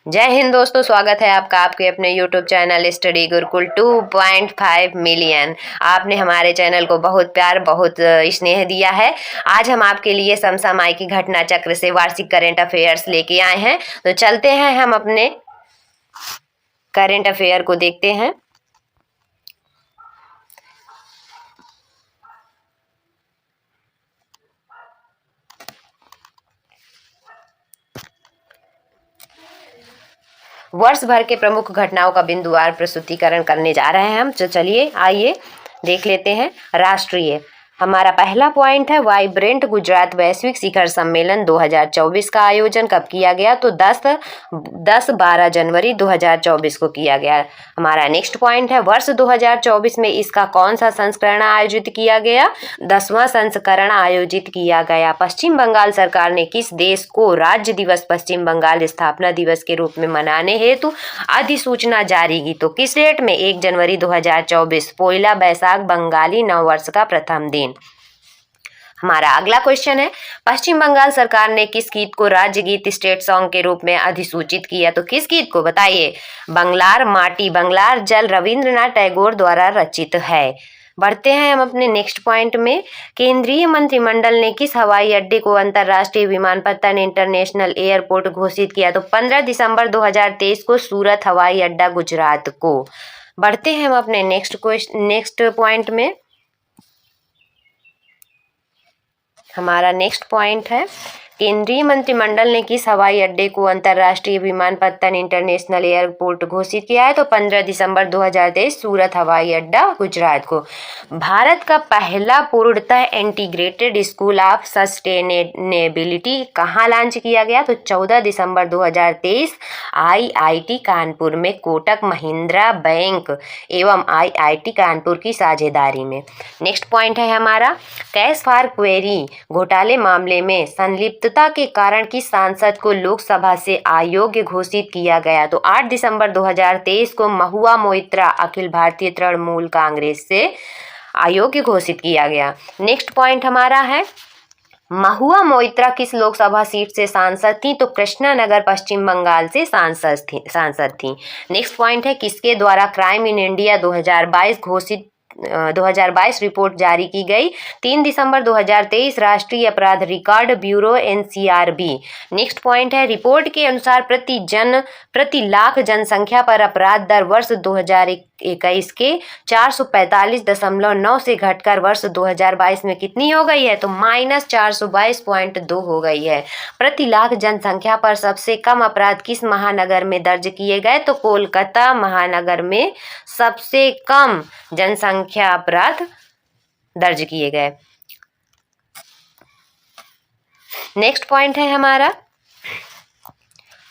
जय हिंद दोस्तों, स्वागत है आपका आपके अपने YouTube channel study Gurukul 2.5 million. आपने हमारे चैनल को बहुत प्यार बहुत स्नेह दिया है। आज हम आपके लिए समसामयिक घटना चक्र से वार्षिक करंट अफेयर्स लेके आए हैं। तो चलते हैं हम अपने करंट अफेयर को देखते हैं। वर्ष भर के प्रमुख घटनाओं का बिंदुवार प्रस्तुतिकरण करने जा रहे हैं हम। तो चलिए आइए देख लेते हैं। राष्ट्रीय हमारा पहला पॉइंट है वाइब्रेंट गुजरात वैश्विक शिखर सम्मेलन 2024 का आयोजन कब किया गया? तो 10-12 जनवरी 2024 को किया गया। हमारा नेक्स्ट पॉइंट है वर्ष 2024 में इसका कौन सा संस्करण आयोजित किया गया? 10वां संस्करण आयोजित किया गया। पश्चिम बंगाल सरकार ने किस देश को राज्य दिवस पश्चिम बंगाल स्थापना दिवस के रूप में मनाने हेतु अधिसूचना जारी की? तो किस डेट में? 1 जनवरी 2024 पोइला बैसाख बंगाली नववर्ष का प्रथम दिन। हमारा अगला क्वेश्चन है पश्चिम बंगाल सरकार ने किस गीत को राज्य गीत स्टेट सॉन्ग के रूप में अधिसूचित किया? तो किस गीत को बताइए? बंगलार माटी बंगलार जल रविंद्रनाथ टैगोर द्वारा रचित है। बढ़ते हैं हम अपने नेक्स्ट पॉइंट में। केंद्रीय मंत्रिमंडल ने किस हवाई अड्डे को अंतर्राष्ट्रीय विमानपत्तन इंटरनेशनल एयरपोर्ट घोषित किया? तो 15 दिसंबर 2023 को सूरत हवाई अड्डा गुजरात को। बढ़ते हैं हम अपने नेक्स्ट पॉइंट में। हमारा नेक्स्ट पॉइंट है केंद्रीय मंत्रिमंडल ने किस हवाई अड्डे को अंतर्राष्ट्रीय विमानपत्तन इंटरनेशनल एयरपोर्ट घोषित किया है? तो 15 दिसंबर 2023 सूरत हवाई अड्डा गुजरात को। भारत का पहला पूर्णतः इंटीग्रेटेड स्कूल ऑफ सस्टेनेबिलिटी कहाँ लॉन्च किया गया? तो 14 दिसंबर 2023 आईआईटी कानपुर में कोटक महिंद्रा बैंक एवं आईआईटी कानपुर की साझेदारी में। नेक्स्ट पॉइंट है हमारा कैश फॉर क्वेरी घोटाले मामले में संलिप्तता के कारण किस सांसद को लोकसभा से अयोग्य घोषित किया गया? तो 8 दिसंबर 2023 को महुआ मोइत्रा अखिल भारतीय तृणमूल कांग्रेस से अयोग्य घोषित किया गया। नेक्स्ट पॉइंट हमारा है महुआ मोइत्रा किस लोकसभा सीट से सांसद थी? तो कृष्णानगर पश्चिम बंगाल से सांसद थी। नेक्स्ट पॉइंट है किसके द्वारा क्राइम इन इंडिया 2022 रिपोर्ट जारी की गई? 3 दिसंबर 2023 राष्ट्रीय अपराध record bureau NCRB. Next point है रिपोर्ट के अनुसार प्रति लाख जनसंख्या पर अपराध दर वर्ष 2021 के 445.9 से घटकर वर्ष 2022 में कितनी हो गई है? तो -422.2 हो गई है। प्रति लाख जनसंख्या पर सबसे कम अपराध किस महानगर में दर्ज किए गए? तो कोलकाता महानगर में सबसे कम जनसंख्या अपराध दर्ज किए गए। नेक्स्ट पॉइंट है हमारा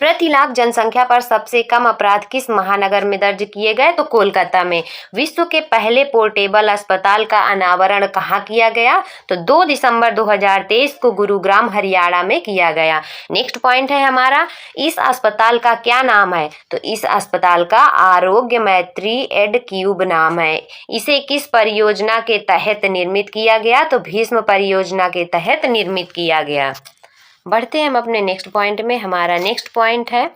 प्रति लाख जनसंख्या पर सबसे कम अपराध किस महानगर में दर्ज किए गए? तो कोलकाता में। विश्व के पहले पोर्टेबल अस्पताल का अनावरण कहाँ किया गया? तो 2 दिसंबर 2023 को गुरुग्राम हरियाणा में किया गया। नेक्स्ट पॉइंट है हमारा इस अस्पताल का क्या नाम है? तो इस अस्पताल का आरोग्य मैत्री एड क्यूब नाम है। इसे किस परियोजना के तहत निर्मित किया गया? तो भीष्म परियोजना के तहत निर्मित किया गया। बढ़ते हैं हम अपने नेक्स्ट पॉइंट में। हमारा नेक्स्ट पॉइंट है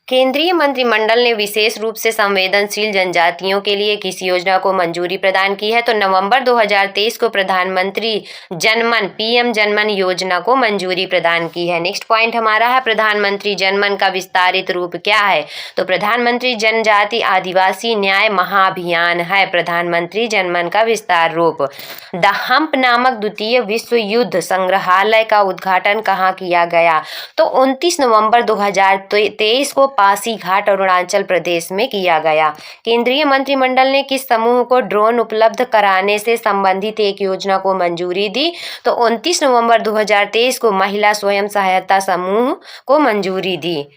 केंद्रीय मंत्रिमंडल ने विशेष रूप से संवेदनशील जनजातियों के लिए किस योजना को मंजूरी प्रदान की है? तो नवंबर 2023 को प्रधानमंत्री जनमन पीएम जनमन योजना को मंजूरी प्रदान की है। नेक्स्ट पॉइंट हमारा है प्रधानमंत्री जनमन का विस्तारित रूप क्या है? तो प्रधानमंत्री जनजाति आदिवासी न्याय महाअभियान है प्रधानमंत्री जनमन का विस्तार रूप। द हम्प नामक द्वितीय विश्व युद्ध संग्रहालय का उद्घाटन कहाँ किया गया? तो 29 नवंबर 2023 को पासीघाट अरुणाचल प्रदेश में किया गया। केंद्रीय मंत्रिमंडल ने किस समूह को ड्रोन उपलब्ध कराने से संबंधित एक योजना को मंजूरी दी? तो 29 नवंबर 2023 को महिला स्वयं सहायता समूह को मंजूरी दी।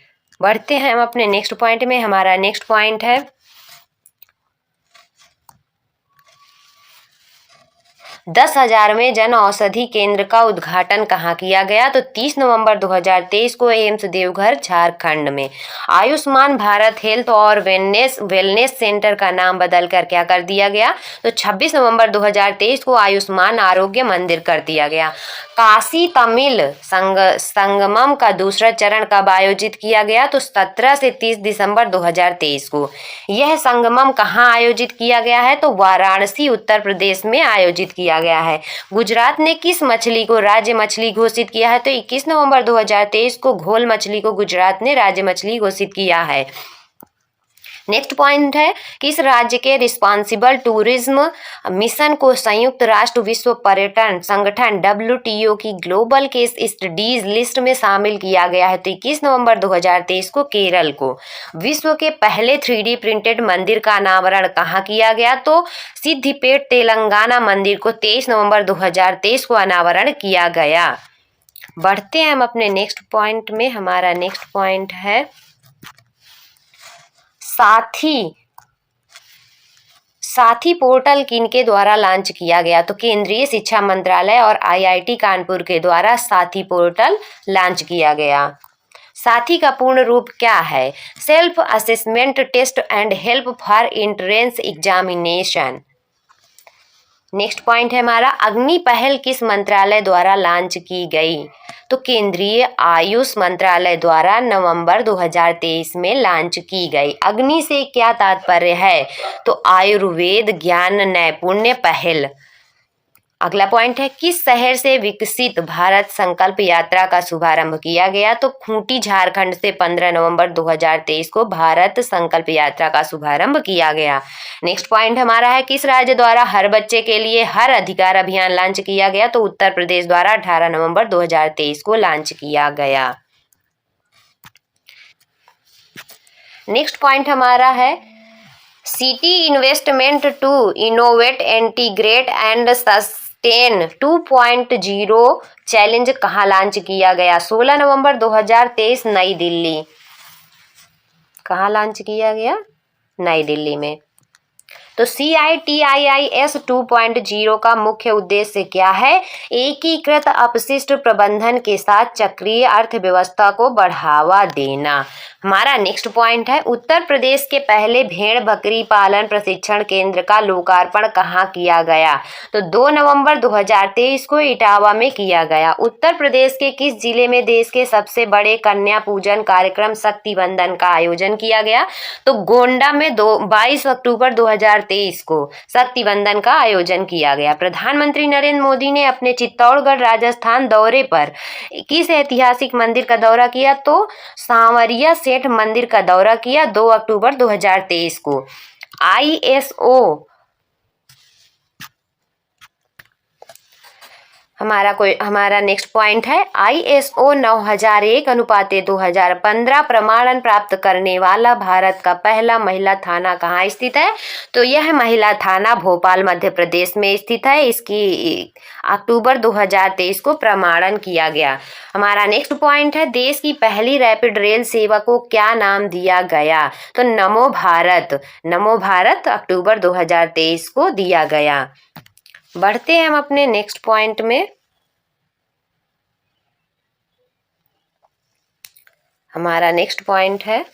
बढ़ते हैं हम अपने नेक्स्ट पॉइंट में। हमारा नेक्स्ट पॉइंट है 10,000वें जन औषधि केंद्र का उद्घाटन कहाँ किया गया? तो 30 नवंबर 2023 को एम्स देवघर झारखंड में। आयुष्मान भारत हेल्थ और वेलनेस सेंटर का नाम बदलकर क्या कर दिया गया? तो 26 नवंबर 2023 को आयुष्मान आरोग्य मंदिर कर दिया गया। काशी तमिल संगमम का दूसरा चरण कब आयोजित किया गया? तो 17 से 30 दिसंबर 2023 को। यह संगमम कहाँ आयोजित किया गया है? तो वाराणसी उत्तर प्रदेश में आयोजित किया गया है। गुजरात ने किस मछली को राज्य मछली घोषित किया है? तो 21 नवंबर 2023 को घोल मछली को गुजरात ने राज्य मछली घोषित किया है। नेक्स्ट पॉइंट है, किस राज्य के रिस्पॉन्सिबल टूरिज्म मिशन को संयुक्त राष्ट्र विश्व पर्यटन संगठन WTO की ग्लोबल केस स्टडीज लिस्ट में शामिल किया गया है? तो 21 नवंबर 2023 को केरल को। विश्व के पहले 3D प्रिंटेड मंदिर का अनावरण कहाँ किया गया? तो सिद्धिपेट तेलंगाना मंदिर को 23 नवंबर 2023 को अनावरण किया गया। बढ़ते हैं हम अपने नेक्स्ट पॉइंट में। हमारा नेक्स्ट पॉइंट है साथी पोर्टल किनके द्वारा लॉन्च किया गया? तो केंद्रीय शिक्षा मंत्रालय और IIT कानपुर के द्वारा साथी पोर्टल लॉन्च किया गया। साथी का पूर्ण रूप क्या है? Self assessment test and help for entrance examination. Next point है हमारा, अग्नि पहल किस मंत्रालय द्वारा लॉन्च की गई? तो केंद्रीय आयुष मंत्रालय द्वारा नवंबर 2023 में लॉन्च की गई। अग्नि से क्या तात्पर्य है? तो आयुर्वेद ज्ञान नैपुण्य पहल। अगला पॉइंट है, किस शहर से विकसित भारत संकल्प यात्रा का शुभारंभ किया गया? तो खूंटी झारखंड से 15 नवंबर 2023 को भारत संकल्प यात्रा का शुभारंभ किया गया। नेक्स्ट पॉइंट हमारा है, किस राज्य द्वारा हर बच्चे के लिए हर अधिकार अभियान लॉन्च किया गया? तो उत्तर प्रदेश द्वारा 18 नवंबर 2023 को लॉन्च किया गया। नेक्स्ट पॉइंट हमारा है, city investment to innovate integrate and sustain 2.0 challenge कहाँ लॉन्च किया गया? 16 नवंबर 2023 नई दिल्ली। कहाँ लॉन्च किया गया? नई दिल्ली में। तो CITIIS 2.0 का मुख्य उद्देश्य क्या है? एकीकृत अपशिष्ट प्रबंधन के साथ चक्रीय अर्थव्यवस्था को बढ़ावा देना। हमारा नेक्स्ट पॉइंट है, उत्तर प्रदेश के पहले भेड़ बकरी पालन प्रशिक्षण केंद्र का लोकार्पण कहाँ किया गया? तो 2 नवंबर 2023 को इटावा में किया गया। उत्तर प्रदेश के किस जिले में देश के सबसे बड़े कन्या पूजन कार्यक्रम शक्ति बंधन का आयोजन किया गया? तो गोंडा में 22 अक्टूबर 2023 को शक्ति बंधन का आयोजन किया गया। प्रधानमंत्री नरेंद्र मोदी ने अपने चित्तौड़गढ़ राजस्थान दौरे पर किस ऐतिहासिक मंदिर का दौरा किया? तो सांवरिया सेठ मंदिर का दौरा किया 2 अक्टूबर 2023 को। हमारा नेक्स्ट पॉइंट है, ISO 9001/2015 प्रमाणन प्राप्त करने वाला भारत का पहला महिला थाना कहाँ स्थित है? तो यह महिला थाना भोपाल मध्य प्रदेश में स्थित है। इसकी अक्टूबर 2023 को प्रमाणन किया गया। हमारा नेक्स्ट पॉइंट है, देश की पहली रैपिड रेल सेवा को क्या नाम दिया गया? तो नमो भारत अक्टूबर 2023 को दिया गया। बढ़ते हैं हम अपने नेक्स्ट पॉइंट में। हमारा नेक्स्ट पॉइंट है,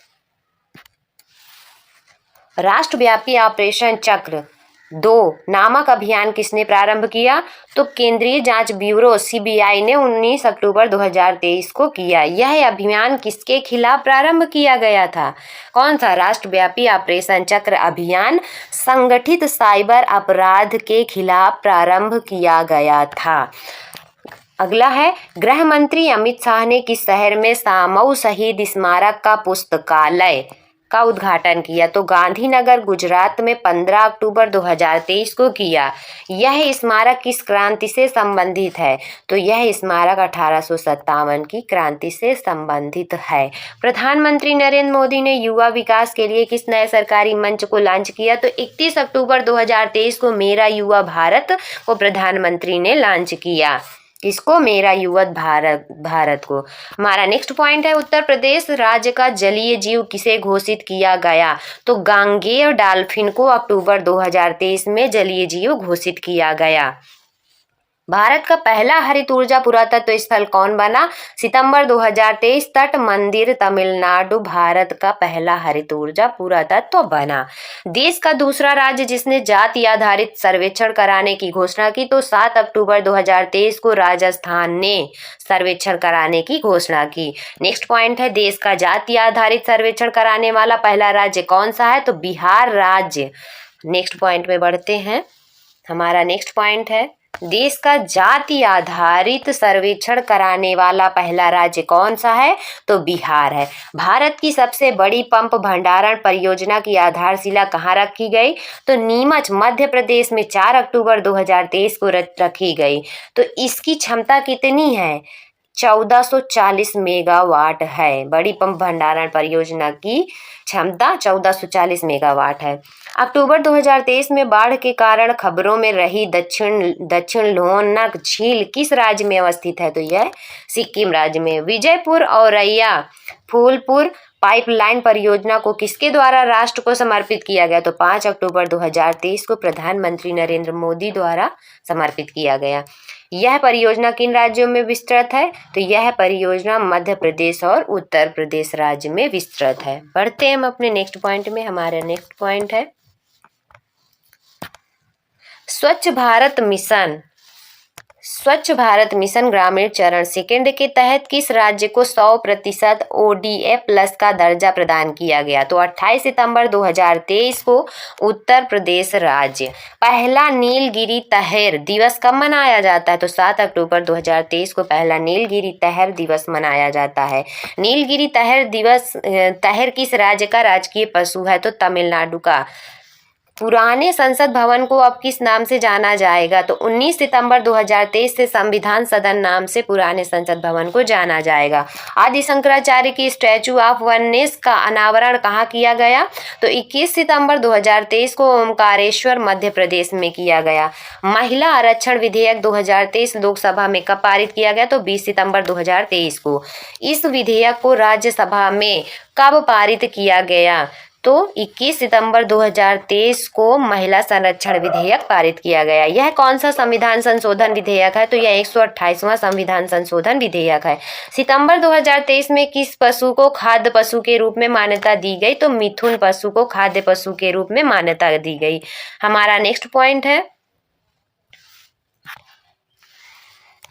राष्ट्रव्यापी ऑपरेशन चक्र 2 नामक अभियान किसने प्रारंभ किया? तो केंद्रीय जांच ब्यूरो CBI ने 19 अक्टूबर 2023 को किया। यह अभियान किसके खिलाफ प्रारंभ किया गया था? कौन सा? राष्ट्रव्यापी ऑपरेशन चक्र अभियान संगठित साइबर अपराध के खिलाफ प्रारंभ किया गया था। अगला है, गृह मंत्री अमित शाह ने किस शहर में सामऊ शहीद स्मारक का पुस्तकालय का उद्घाटन किया? तो गांधीनगर गुजरात में 15 अक्टूबर 2023 को किया। यह स्मारक किस क्रांति से संबंधित है? तो यह स्मारक 1857 की क्रांति से संबंधित है। प्रधानमंत्री नरेंद्र मोदी ने युवा विकास के लिए किस नए सरकारी मंच को लॉन्च किया? तो 31 अक्टूबर 2023 को मेरा युवा भारत को प्रधानमंत्री ने लॉन्च किया। किसको? मेरा युवा भारत को। हमारा नेक्स्ट पॉइंट है, उत्तर प्रदेश राज्य का जलीय जीव किसे घोषित किया गया? तो गांगेय डॉल्फिन को अक्टूबर 2023 में जलीय जीव घोषित किया गया। भारत का पहला हरित ऊर्जा पुरातत्व स्थल कौन बना? सितंबर 2023 तट मंदिर तमिलनाडु भारत का पहला हरित ऊर्जा पुरातत्व बना। देश का दूसरा राज्य जिसने जाति आधारित सर्वेक्षण कराने की घोषणा की तो 7 अक्टूबर 2023 को राजस्थान ने सर्वेक्षण कराने की घोषणा की। नेक्स्ट पॉइंट है, देश का जाति आधारित सर्वेक्षण कराने वाला पहला राज्य कौन सा है? तो बिहार राज्य। नेक्स्ट पॉइंट में बढ़ते हैं। हमारा नेक्स्ट पॉइंट है, देश का जाति आधारित सर्वेक्षण कराने वाला पहला राज्य कौन सा है? तो बिहार है। भारत की सबसे बड़ी पंप भंडारण परियोजना की आधारशिला कहाँ रखी गई? तो नीमच मध्य प्रदेश में 4 अक्टूबर 2023 को रखी गई। तो इसकी क्षमता कितनी है? 1440 मेगावाट है। बड़ी पंप भंडारण परियोजना की क्षमता 1440 मेगावाट है। अक्टूबर 2023 में बाढ़ के कारण खबरों में रही दक्षिण लोहनक झील किस राज्य में अवस्थित है? तो यह सिक्किम राज्य में। विजयपुर औरैया फूलपुर पाइपलाइन परियोजना को किसके द्वारा राष्ट्र को समर्पित किया गया? तो 5 अक्टूबर 2023 को प्रधानमंत्री नरेंद्र मोदी द्वारा समर्पित किया गया। यह परियोजना किन राज्यों में विस्तृत है? तो यह परियोजना मध्य प्रदेश और उत्तर प्रदेश राज्य में विस्तृत है। बढ़ते हैं हम अपने नेक्स्ट पॉइंट में। हमारा नेक्स्ट पॉइंट है, स्वच्छ भारत मिशन। स्वच्छ भारत मिशन ग्रामीण चरण सेकंड के तहत किस राज्य को 100% ODA प्लस का दर्जा प्रदान किया गया? तो 28 सितंबर 2023 को उत्तर प्रदेश राज्य। पहला नीलगिरी तहर दिवस कब मनाया जाता है? तो 7 अक्टूबर 2023 को पहला नीलगिरी तहर दिवस मनाया जाता है। नीलगिरी तहर किस राज्य का राजकीय पशु है? तो तमिलनाडु का। पुराने संसद भवन को अब किस नाम से जाना जाएगा? तो 19 सितंबर 2023 से संविधान सदन नाम से पुराने संसद भवन को जाना जाएगा। आदि शंकराचार्य की स्टैचू ऑफ वननेस का अनावरण कहाँ किया गया? तो 21 सितंबर 2023 को ओमकारेश्वर मध्य प्रदेश में किया गया। महिला आरक्षण विधेयक 2023 लोकसभा में कब पारित किया गया? तो 20 सितंबर 2023 को। इस विधेयक को राज्यसभा में कब पारित किया गया? तो 21 सितंबर 2023 को महिला संरक्षण विधेयक पारित किया गया। यह कौन सा संविधान संशोधन विधेयक है? तो यह 128वां संविधान संशोधन विधेयक है। सितंबर 2023 में किस पशु को खाद्य पशु के रूप में मान्यता दी गई? तो मिथुन पशु को खाद्य पशु के रूप में मान्यता दी गई। हमारा नेक्स्ट पॉइंट है,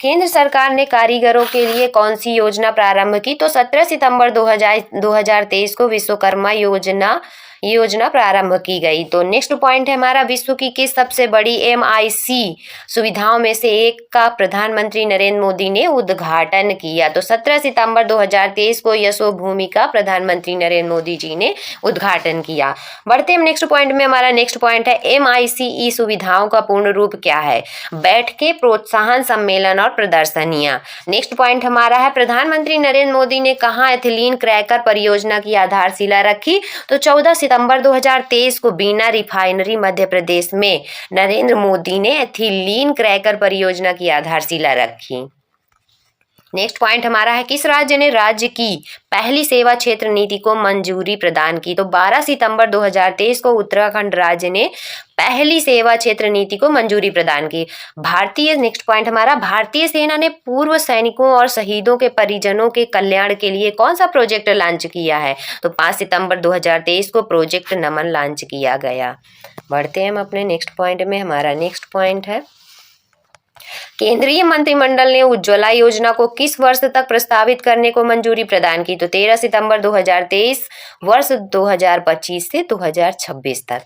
केंद्र सरकार ने कारीगरों के लिए कौन सी योजना प्रारंभ की? तो 17 सितंबर 2023 को विश्वकर्मा योजना प्रारंभ की गई। तो नेक्स्ट पॉइंट है हमारा, विश्व की किस सबसे बड़ी MIC सुविधाओं में से एक का प्रधानमंत्री नरेंद्र मोदी ने उद्घाटन किया? तो 17 सितंबर 2023 को यशोभूमि का प्रधानमंत्री नरेंद्र मोदी जी ने उद्घाटन किया। बढ़ते हम नेक्स्ट पॉइंट में। हमारा नेक्स्ट पॉइंट है, MICE सुविधाओं का पूर्ण रूप क्या है? बैठकें, प्रोत्साहन, सम्मेलन और प्रदर्शनियां। नेक्स्ट पॉइंट हमारा है, प्रधानमंत्री नरेंद्र मोदी ने कहाँ एथिलीन क्रैकर परियोजना की आधारशिला रखी? तो 14 सितंबर 2023 को बीना रिफाइनरी मध्य प्रदेश में नरेंद्र मोदी ने एथिलीन क्रैकर परियोजना की आधारशिला रखी। नेक्स्ट पॉइंट हमारा है, किस राज्य ने राज्य की पहली सेवा क्षेत्र नीति को मंजूरी प्रदान की? तो 12 सितंबर 2023 को उत्तराखंड राज्य ने पहली सेवा क्षेत्र नीति को मंजूरी प्रदान की। नेक्स्ट पॉइंट हमारा, भारतीय सेना ने पूर्व सैनिकों और शहीदों के परिजनों के कल्याण के लिए कौन सा प्रोजेक्ट लॉन्च किया है? तो 5 सितंबर 2023 को प्रोजेक्ट नमन लॉन्च किया गया। बढ़ते हैं हम अपने नेक्स्ट पॉइंट में। हमारा नेक्स्ट पॉइंट है, केंद्रीय मंत्रिमंडल ने उज्ज्वला योजना को किस वर्ष तक प्रस्तावित करने को मंजूरी प्रदान की? तो 13 सितंबर 2023 वर्ष 2025 से 2026 तक।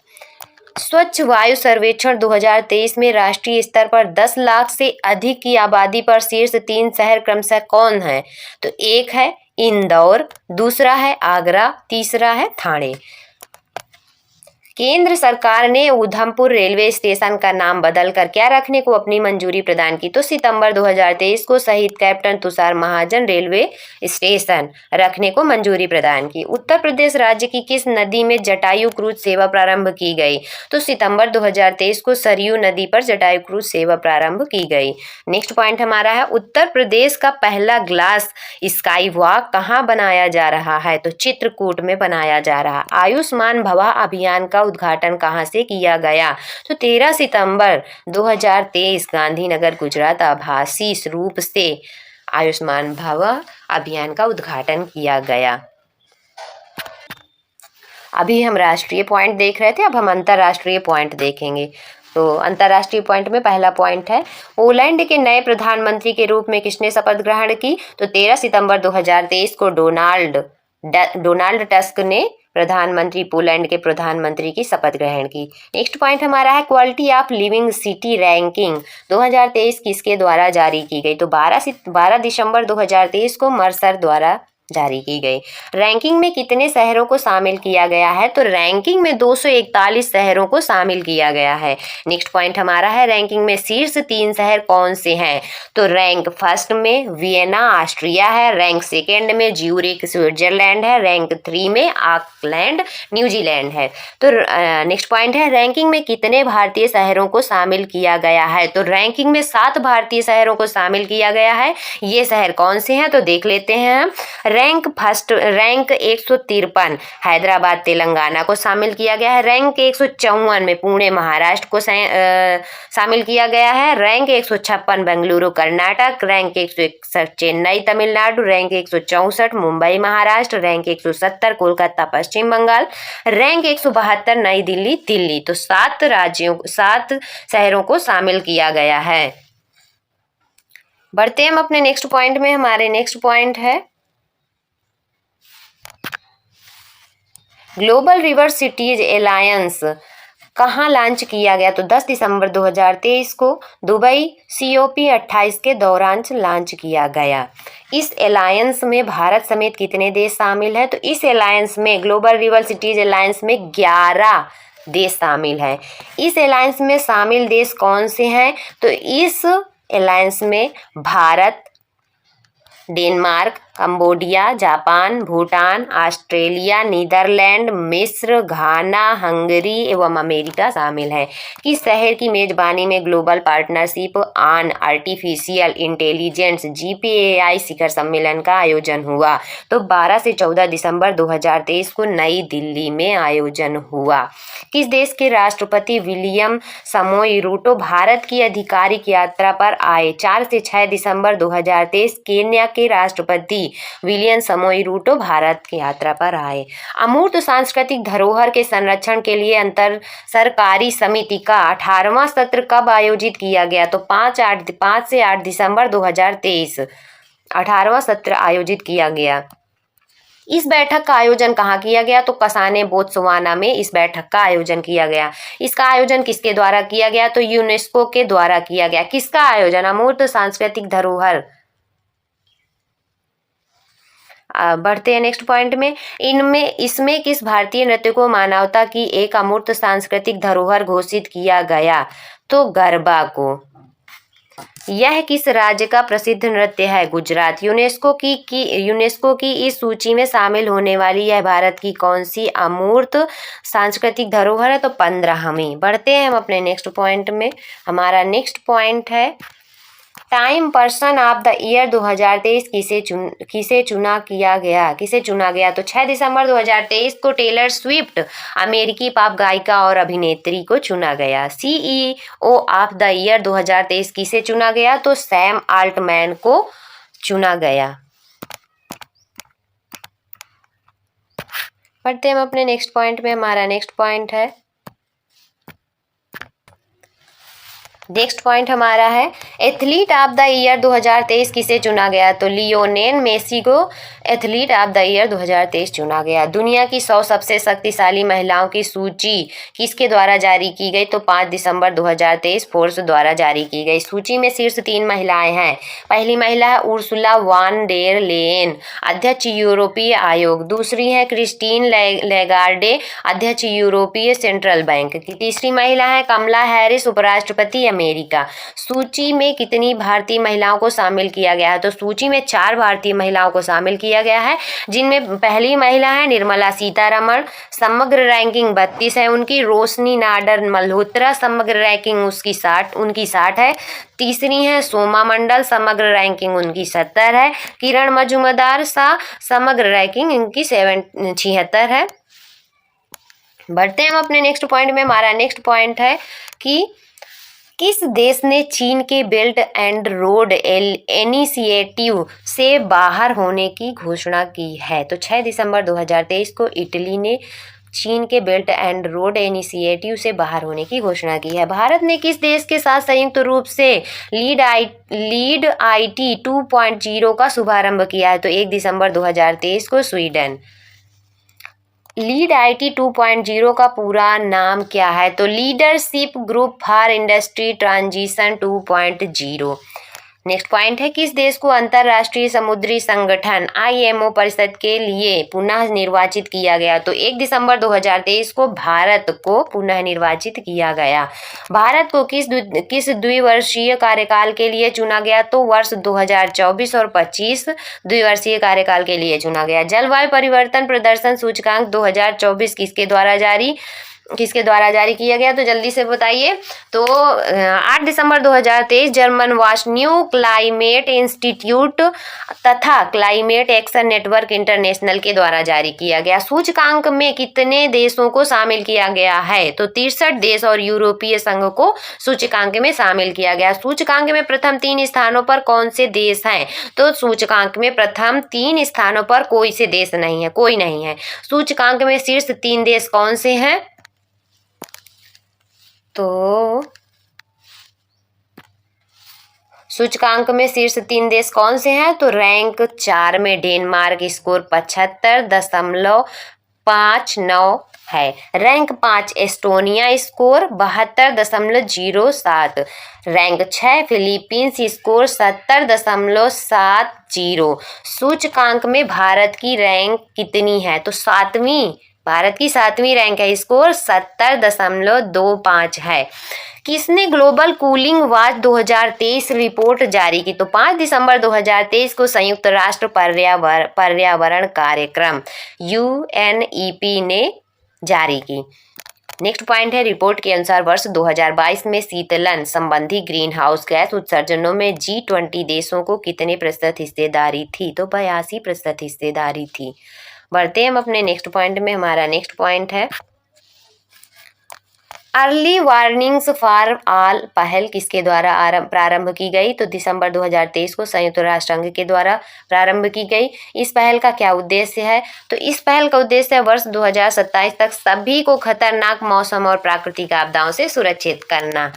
स्वच्छ वायु सर्वेक्षण 2023 में राष्ट्रीय स्तर पर 10 लाख से अधिक की आबादी पर शीर्ष 3 शहर क्रमशः कौन है? तो एक है इंदौर, दूसरा है आगरा, तीसरा है ठाणे। केंद्र सरकार ने उधमपुर रेलवे स्टेशन का नाम बदलकर क्या रखने को अपनी मंजूरी प्रदान की? तो सितंबर 2023 को शहीद कैप्टन तुषार महाजन रेलवे स्टेशन रखने को मंजूरी प्रदान की। उत्तर प्रदेश राज्य की किस नदी में जटायु क्रूज सेवा प्रारंभ की गई? तो सितंबर 2023 को सरयू नदी पर जटायु क्रूज सेवा प्रारंभ की गई। नेक्स्ट पॉइंट हमारा है, उत्तर प्रदेश का पहला ग्लास स्काई वॉक कहाँ बनाया जा रहा है? तो चित्रकूट में बनाया जा रहा। आयुष्मान भवा अभियान का उद्घाटन कहाँ से किया गया? तो 13 सितंबर 2023 गांधीनगर गुजरात आभासी रूप से आयुष्मान भव अभियान का उद्घाटन किया गया। अभी हम राष्ट्रीय पॉइंट देख रहे थे, अब हम अंतर्राष्ट्रीय पॉइंट देखेंगे। तो अंतर्राष्ट्रीय पॉइंट में पहला पॉइंट है, पोलैंड के नए प्रधानमंत्री के रूप में किसने शपथ ग्रहण की? तो 13 सितंबर 2023 को डोनाल्ड टस्क ने प्रधानमंत्री पोलैंड के प्रधानमंत्री की शपथ ग्रहण की। नेक्स्ट पॉइंट हमारा है, quality of living city ranking 2023 किसके द्वारा जारी की गई? तो 12 दिसंबर 2023 को मर्सर द्वारा जारी की गई। रैंकिंग में कितने शहरों को शामिल किया गया है? तो रैंकिंग में 241 शहरों को शामिल किया गया है। नेक्स्ट पॉइंट हमारा है, रैंकिंग में शीर्ष 3 शहर कौन से हैं? तो रैंक फर्स्ट में वियना ऑस्ट्रिया है, रैंक सेकेंड में ज्यूरिख स्विट्जरलैंड है, रैंक 3 में ऑकलैंड न्यूजीलैंड है। तो नेक्स्ट पॉइंट है, रैंकिंग में कितने भारतीय शहरों को शामिल किया गया है? तो रैंकिंग में 7 भारतीय शहरों को शामिल किया गया है। ये शहर कौन से हैं? तो देख लेते हैं हम। रैंक 153 हैदराबाद तेलंगाना को शामिल किया गया है। रैंक 154 में पुणे महाराष्ट्र को शामिल किया गया है। Rank 156 Bengaluru Karnataka, rank 161 Chennai Tamil Nadu, rank 164 Mumbai Maharashtra, rank 170 Kolkata Paschim Bangal, rank 172 Nai Delhi Delhi. तो 7 शहरों को शामिल किया गया है। बढ़ते हम अपने नेक्स्ट पॉइंट में। हमारे नेक्स्ट पॉइंट है, ग्लोबल रिवर सिटीज एलायंस कहाँ लॉन्च किया गया? तो 10 दिसंबर 2023 को दुबई COP28 के दौरान लॉन्च किया गया। इस एलायंस में भारत समेत कितने देश शामिल हैं? तो इस एलायंस में, ग्लोबल रिवर सिटीज एलायंस में 11 देश शामिल हैं। इस एलायंस में शामिल देश कौन से हैं? तो इस एलायंस में Bharat, Denmark, Cambodia, Japan, Bhutan, Australia, Netherland, मिस्र, घाना, हंगरी एवं अमेरिका शामिल है। किस शहर की मेजबानी में global partnership on artificial intelligence GPAI शिखर सम्मेलन का आयोजन हुआ? तो 12 से 14 दिसंबर 2023 को नई दिल्ली में आयोजन हुआ। किस देश के राष्ट्रपति विलियम समोई रूटो भारत की आधिकारिक यात्रा पर आए? 4 से 6 दिसंबर 2023 केन्या के राष्ट्रपति विलियम समोई रूटो भारत की यात्रा पर आए। अमूर्त सांस्कृतिक धरोहर के संरक्षण के लिए अंतर सरकारी समिति का 18वां सत्र कब आयोजित किया गया? तो 5 से 8 दिसंबर 2023 18वां सत्र आयोजित किया गया। इस बैठक का आयोजन कहाँ किया गया? तो कसाने बोत्सवाना में इस बैठक का आयोजन किया गया। इसका आयोजन किसके द्वारा किया गया? तो यूनेस्को के द्वारा किया गया। किसका आयोजन? अमूर्त सांस्कृतिक धरोहर। बढ़ते हैं नेक्स्ट पॉइंट में। इसमें किस भारतीय नृत्य को मानवता की एक अमूर्त सांस्कृतिक धरोहर घोषित किया गया? तो गरबा को। यह किस राज्य का प्रसिद्ध नृत्य है? गुजरात। यूनेस्को की इस सूची में शामिल होने वाली यह भारत की कौन सी अमूर्त सांस्कृतिक धरोहर है? तो 15वीं। बढ़ते हैं हम अपने नेक्स्ट पॉइंट में। हमारा नेक्स्ट पॉइंट है, time person of the year 2023 किसे चुना गया? तो 6 दिसंबर 2023 को टेलर स्विफ्ट अमेरिकी पॉप गायिका और अभिनेत्री को चुना गया। CEO ऑफ द ईयर 2023 किसे चुना गया? तो सैम आल्टमैन को चुना गया। बढ़ते हम अपने नेक्स्ट पॉइंट में। हमारा नेक्स्ट पॉइंट है, नेक्स्ट पॉइंट हमारा है, एथलीट ऑफ द ईयर 2023 किसे चुना गया? तो लियोनेल मेसी को एथलीट ऑफ द ईयर 2023 चुना गया। दुनिया की 100 सबसे शक्तिशाली महिलाओं की सूची किसके द्वारा जारी की गई? तो 5 दिसंबर 2023 फोर्ब्स द्वारा जारी की गई। सूची में शीर्ष 3 महिलाएं हैं। पहली महिला है उर्सुला वान डेर लेयन, अध्यक्ष यूरोपीय आयोग। दूसरी है क्रिस्टीन लेगार्डे, अध्यक्ष यूरोपीय सेंट्रल बैंक की। तीसरी महिला है कमला हैरिस, उपराष्ट्रपति अमेरिका। सूची में कितनी भारतीय महिलाओं को शामिल किया गया है? तो सूची में 4 भारतीय महिलाओं को शामिल किया गया है, जिनमें पहली महिला है निर्मला सीतारमण, समग्र रैंकिंग 32 है उनकी। रोशनी नाडर मल्होत्रा, समग्र रैंकिंग उनकी 60 है। तीसरी है सोमा मंडल, समग्र रैंकिंग उनकी 70 है। किरण मजूमदार शाह, समग्र रैंकिंग इनकी 76 है। बढ़ते हैं हम अपने नेक्स्ट पॉइंट में। हमारा नेक्स्ट पॉइंट है कि किस देश ने चीन के बेल्ट एंड रोड इनिशिएटिव से बाहर होने की घोषणा की है? तो 6 दिसंबर 2023 को इटली ने चीन के बेल्ट एंड रोड इनिशिएटिव से बाहर होने की घोषणा की है। भारत ने किस देश के साथ संयुक्त रूप से लीड IT 2.0 का शुभारंभ किया है? तो 1 दिसंबर 2023 को स्वीडन। लीड IT 2.0 का पूरा नाम क्या है? तो leadership group for industry transition 2.0। Next point है, किस देश को अंतर्राष्ट्रीय समुद्री संगठन IMO परिषद के लिए पुनः निर्वाचित किया गया? तो 1 दिसंबर 2023 को भारत को पुनः निर्वाचित किया गया। भारत को किस द्विवर्षीय कार्यकाल के लिए चुना गया? तो वर्ष 2024 और 25 द्विवर्षीय कार्यकाल के लिए चुना गया। जलवायु परिवर्तन प्रदर्शन सूचकांक 2024 किसके द्वारा जारी किया गया? तो जल्दी से बताइए। तो 8 दिसंबर 2023 जर्मन वाशन्यू क्लाइमेट इंस्टीट्यूट तथा क्लाइमेट एक्शन नेटवर्क इंटरनेशनल के द्वारा जारी किया गया। सूचकांक में कितने देशों को शामिल किया गया है? तो 63 देश और यूरोपीय संघ को सूचकांक में शामिल किया गया। सूचकांक में प्रथम 3 स्थानों पर कौन से देश हैं? तो सूचकांक में प्रथम 3 स्थानों पर कोई नहीं है। सूचकांक में शीर्ष 3 देश कौन से हैं? तो सूचकांक में शीर्ष 3 देश कौन से हैं? तो रैंक 4 में डेनमार्क, स्कोर 75.59 है। Rank 5 Estonia, score 72.07। Rank 6 Philippines, score 70.70। सूचकांक में भारत की रैंक कितनी है? तो 7वीं, भारत की 7वीं रैंक है, स्कोर 70.25 है। किसने ग्लोबल कूलिंग वॉच 2023 रिपोर्ट जारी की? तो 5 दिसंबर 2023 को संयुक्त राष्ट्र पर्यावरण कार्यक्रम UNEP ने जारी की। नेक्स्ट पॉइंट है, रिपोर्ट के अनुसार वर्ष 2022 में शीतलन संबंधी ग्रीन हाउस गैस उत्सर्जनों में G20 देशों को कितने प्रतिशत हिस्सेदारी थी? तो 82% हिस्सेदारी थी। बढ़ते हैं हम अपने नेक्स्ट पॉइंट में। हमारा नेक्स्ट पॉइंट है, अर्ली वार्निंग्स फॉर ऑल पहल किसके द्वारा प्रारंभ की गई? तो दिसंबर 2023 को संयुक्त राष्ट्र संघ के द्वारा प्रारंभ की गई। इस पहल का क्या उद्देश्य है? तो इस पहल का उद्देश्य है वर्ष 2027 तक सभी को खतरनाक मौसम और प्राकृतिक आपदाओं से सुरक्षित करना।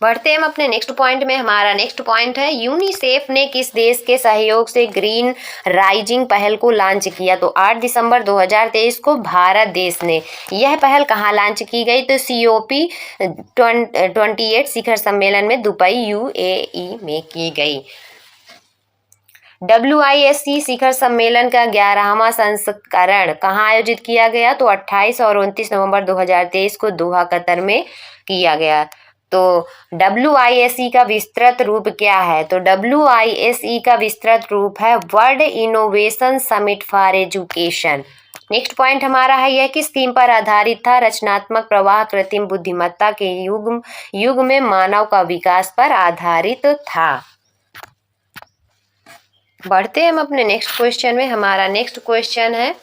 बढ़ते हैं हम अपने नेक्स्ट पॉइंट में। हमारा नेक्स्ट पॉइंट है, यूनिसेफ ने किस देश के सहयोग से ग्रीन राइजिंग पहल को लॉन्च किया? तो 8 दिसंबर 2023 को भारत देश ने यह पहल कहाँ लॉन्च की गई? तो COP28 शिखर सम्मेलन में दुबई UAE में की गई। WISC शिखर सम्मेलन का 11वां संस्करण कहाँ आयोजित किया गया? तो 28 और 29 नवंबर 2023 को दोहा कतर में किया गया। तो WISC का विस्तृत रूप क्या है? तो WISC का विस्तृत रूप है world innovation summit for education. Next point हमारा है, यह किस थीम पर आधारित था? रचनात्मक प्रवाह कृत्रिम बुद्धिमत्ता के युग में मानव का विकास पर आधारित था। बढ़ते हैं हम अपने नेक्स्ट क्वेश्चन में। हमारा नेक्स्ट क्वेश्चन है,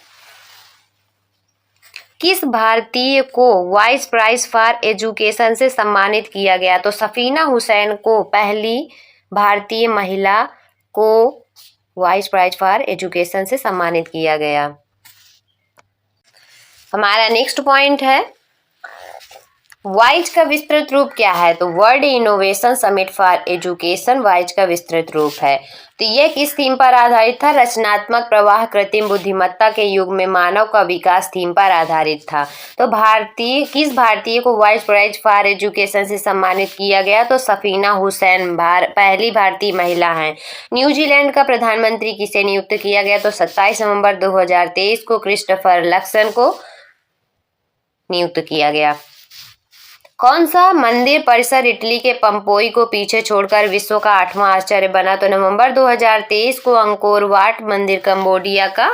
किस भारतीय को वाइस प्राइज फॉर एजुकेशन से सम्मानित किया गया? तो सफीना हुसैन को पहली भारतीय महिला को वाइस प्राइज फॉर एजुकेशन से सम्मानित किया गया। हमारा नेक्स्ट पॉइंट है, वाइज का विस्तृत रूप क्या है? तो world innovation summit for education wise का विस्तृत रूप है। तो यह किस थीम पर आधारित था? रचनात्मक प्रवाह कृत्रिम बुद्धिमत्ता के युग में मानव का विकास थीम पर आधारित था। तो किस भारतीय को वाइस प्राइज फॉर एजुकेशन से सम्मानित किया गया? तो सफीना हुसैन पहली भारतीय महिला हैं। न्यूजीलैंड का प्रधानमंत्री किसे नियुक्त किया गया? तो 27 नवंबर 2023 को क्रिस्टोफर लक्सन को नियुक्त किया गया। कौन सा मंदिर परिसर इटली के पंपोई को पीछे छोड़कर विश्व का 8वां आश्चर्य बना? तो नवंबर 2023 को अंकोर वाट मंदिर कंबोडिया का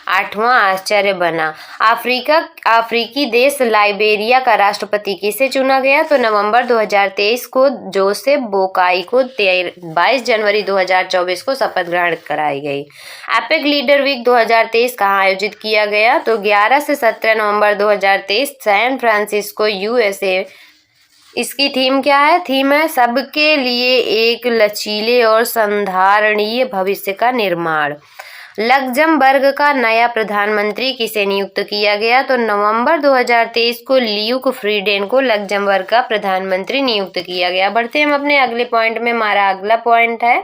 8वां आश्चर्य बना। अफ्रीकी देश लाइबेरिया का राष्ट्रपति किसे चुना गया? तो नवंबर 2023 को जोसेफ बोकाई को 22 जनवरी 2024 को शपथ ग्रहण कराई गई। एपेक लीडर वीक 2023 कहाँ आयोजित किया गया? तो 11 से 17 नवंबर 2023 सैन फ्रांसिस्को, यूएसए। इसकी थीम क्या है? थीम है सबके लिए एक लचीले और संधारणीय भविष्य का निर्माण। लक्जमबर्ग का नया प्रधानमंत्री किसे नियुक्त किया गया? तो नवंबर 2023 को ल्यूक फ्रीडेन को लक्जमबर्ग का प्रधानमंत्री नियुक्त किया गया। बढ़ते हैं हम अपने अगले पॉइंट में। हमारा अगला पॉइंट है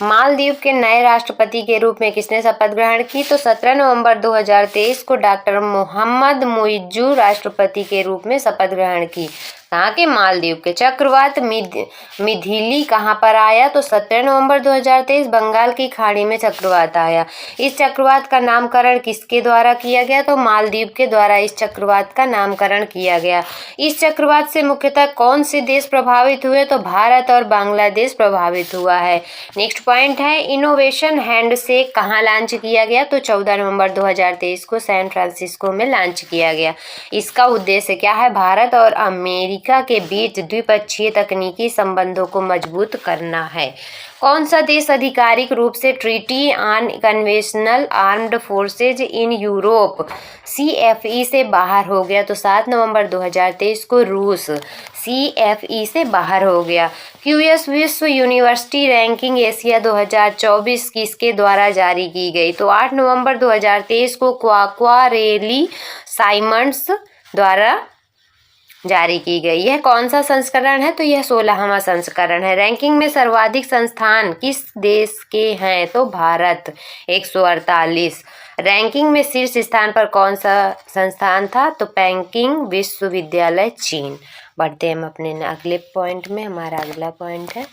मालदीव के नए राष्ट्रपति के रूप में किसने शपथ ग्रहण की? तो 17 नवंबर 2023 को डॉक्टर मोहम्मद मुइज्जू राष्ट्रपति के रूप में शपथ ग्रहण की। कहाँ के? मालदीव के। चक्रवात मिथिली कहाँ पर आया? तो 17 नवंबर 2023 बंगाल की खाड़ी में चक्रवात आया। इस चक्रवात का नामकरण किसके द्वारा किया गया? तो मालदीव के द्वारा इस चक्रवात का नामकरण किया गया। इस चक्रवात से मुख्यतः कौन से देश प्रभावित हुए? तो भारत और बांग्लादेश प्रभावित हुआ है। नेक्स्ट पॉइंट है इनोवेशन हैंडशेक कहाँ लॉन्च किया गया? तो 14 नवंबर 2023 को सैन फ्रांसिस्को में लॉन्च किया गया। इसका उद्देश्य क्या है? भारत और अमेरिका के बीच द्विपक्षीय तकनीकी संबंधों को मजबूत करना है। कौन सा देश आधिकारिक रूप से treaty on conventional armed forces in Europe CFE से बाहर हो गया? तो 7 नवंबर 2023 को रूस CFE से बाहर हो गया। QS विश्व यूनिवर्सिटी रैंकिंग एशिया 2024 किसके द्वारा जारी की गई? तो 8 नवंबर 2023 को क्वारेली साइमंड्स द्वारा जारी की गई। यह कौन सा संस्करण है? तो यह 16वां संस्करण है। रैंकिंग में सर्वाधिक संस्थान किस देश के हैं? तो भारत 148। रैंकिंग में शीर्ष स्थान पर कौन सा संस्थान था? तो पेकिंग विश्वविद्यालय, चीन। बढ़ते हैं हम अपने अगले पॉइंट में। हमारा अगला पॉइंट है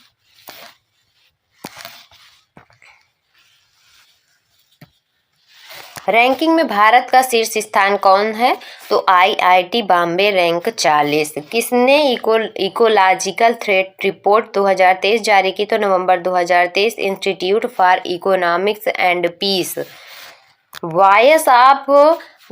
रैंकिंग में भारत का शीर्ष स्थान कौन है? तो IIT बॉम्बे रैंक 40। किसने इकोलॉजिकल थ्रेट रिपोर्ट 2023 जारी की? तो नवंबर 2023 institute for economics and peace. Voice of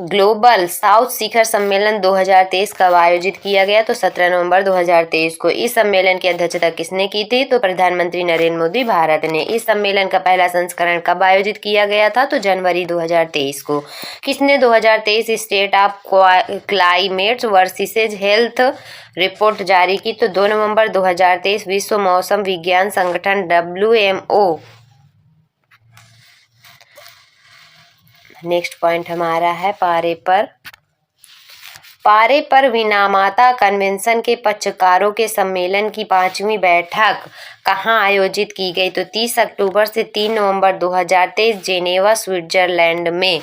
global south शिखर सम्मेलन 2023 कब आयोजित किया गया? तो 17 नवंबर 2023 को। इस सम्मेलन की अध्यक्षता किसने की थी? तो प्रधानमंत्री नरेंद्र मोदी, भारत ने। इस सम्मेलन का पहला संस्करण कब आयोजित किया गया था? तो जनवरी 2023 को। किसने 2023 state of climate versus health report जारी की? तो 2 नवंबर 2023 विश्व मौसम विज्ञान संगठन WMO। नेक्स्ट पॉइंट हमारा है पारे पर विनामाता कन्वेंशन के पक्षकारों के सम्मेलन की 5वीं बैठक कहाँ आयोजित की गई? तो 30 अक्टूबर से 3 नवंबर 2023 जेनेवा, स्विट्जरलैंड में।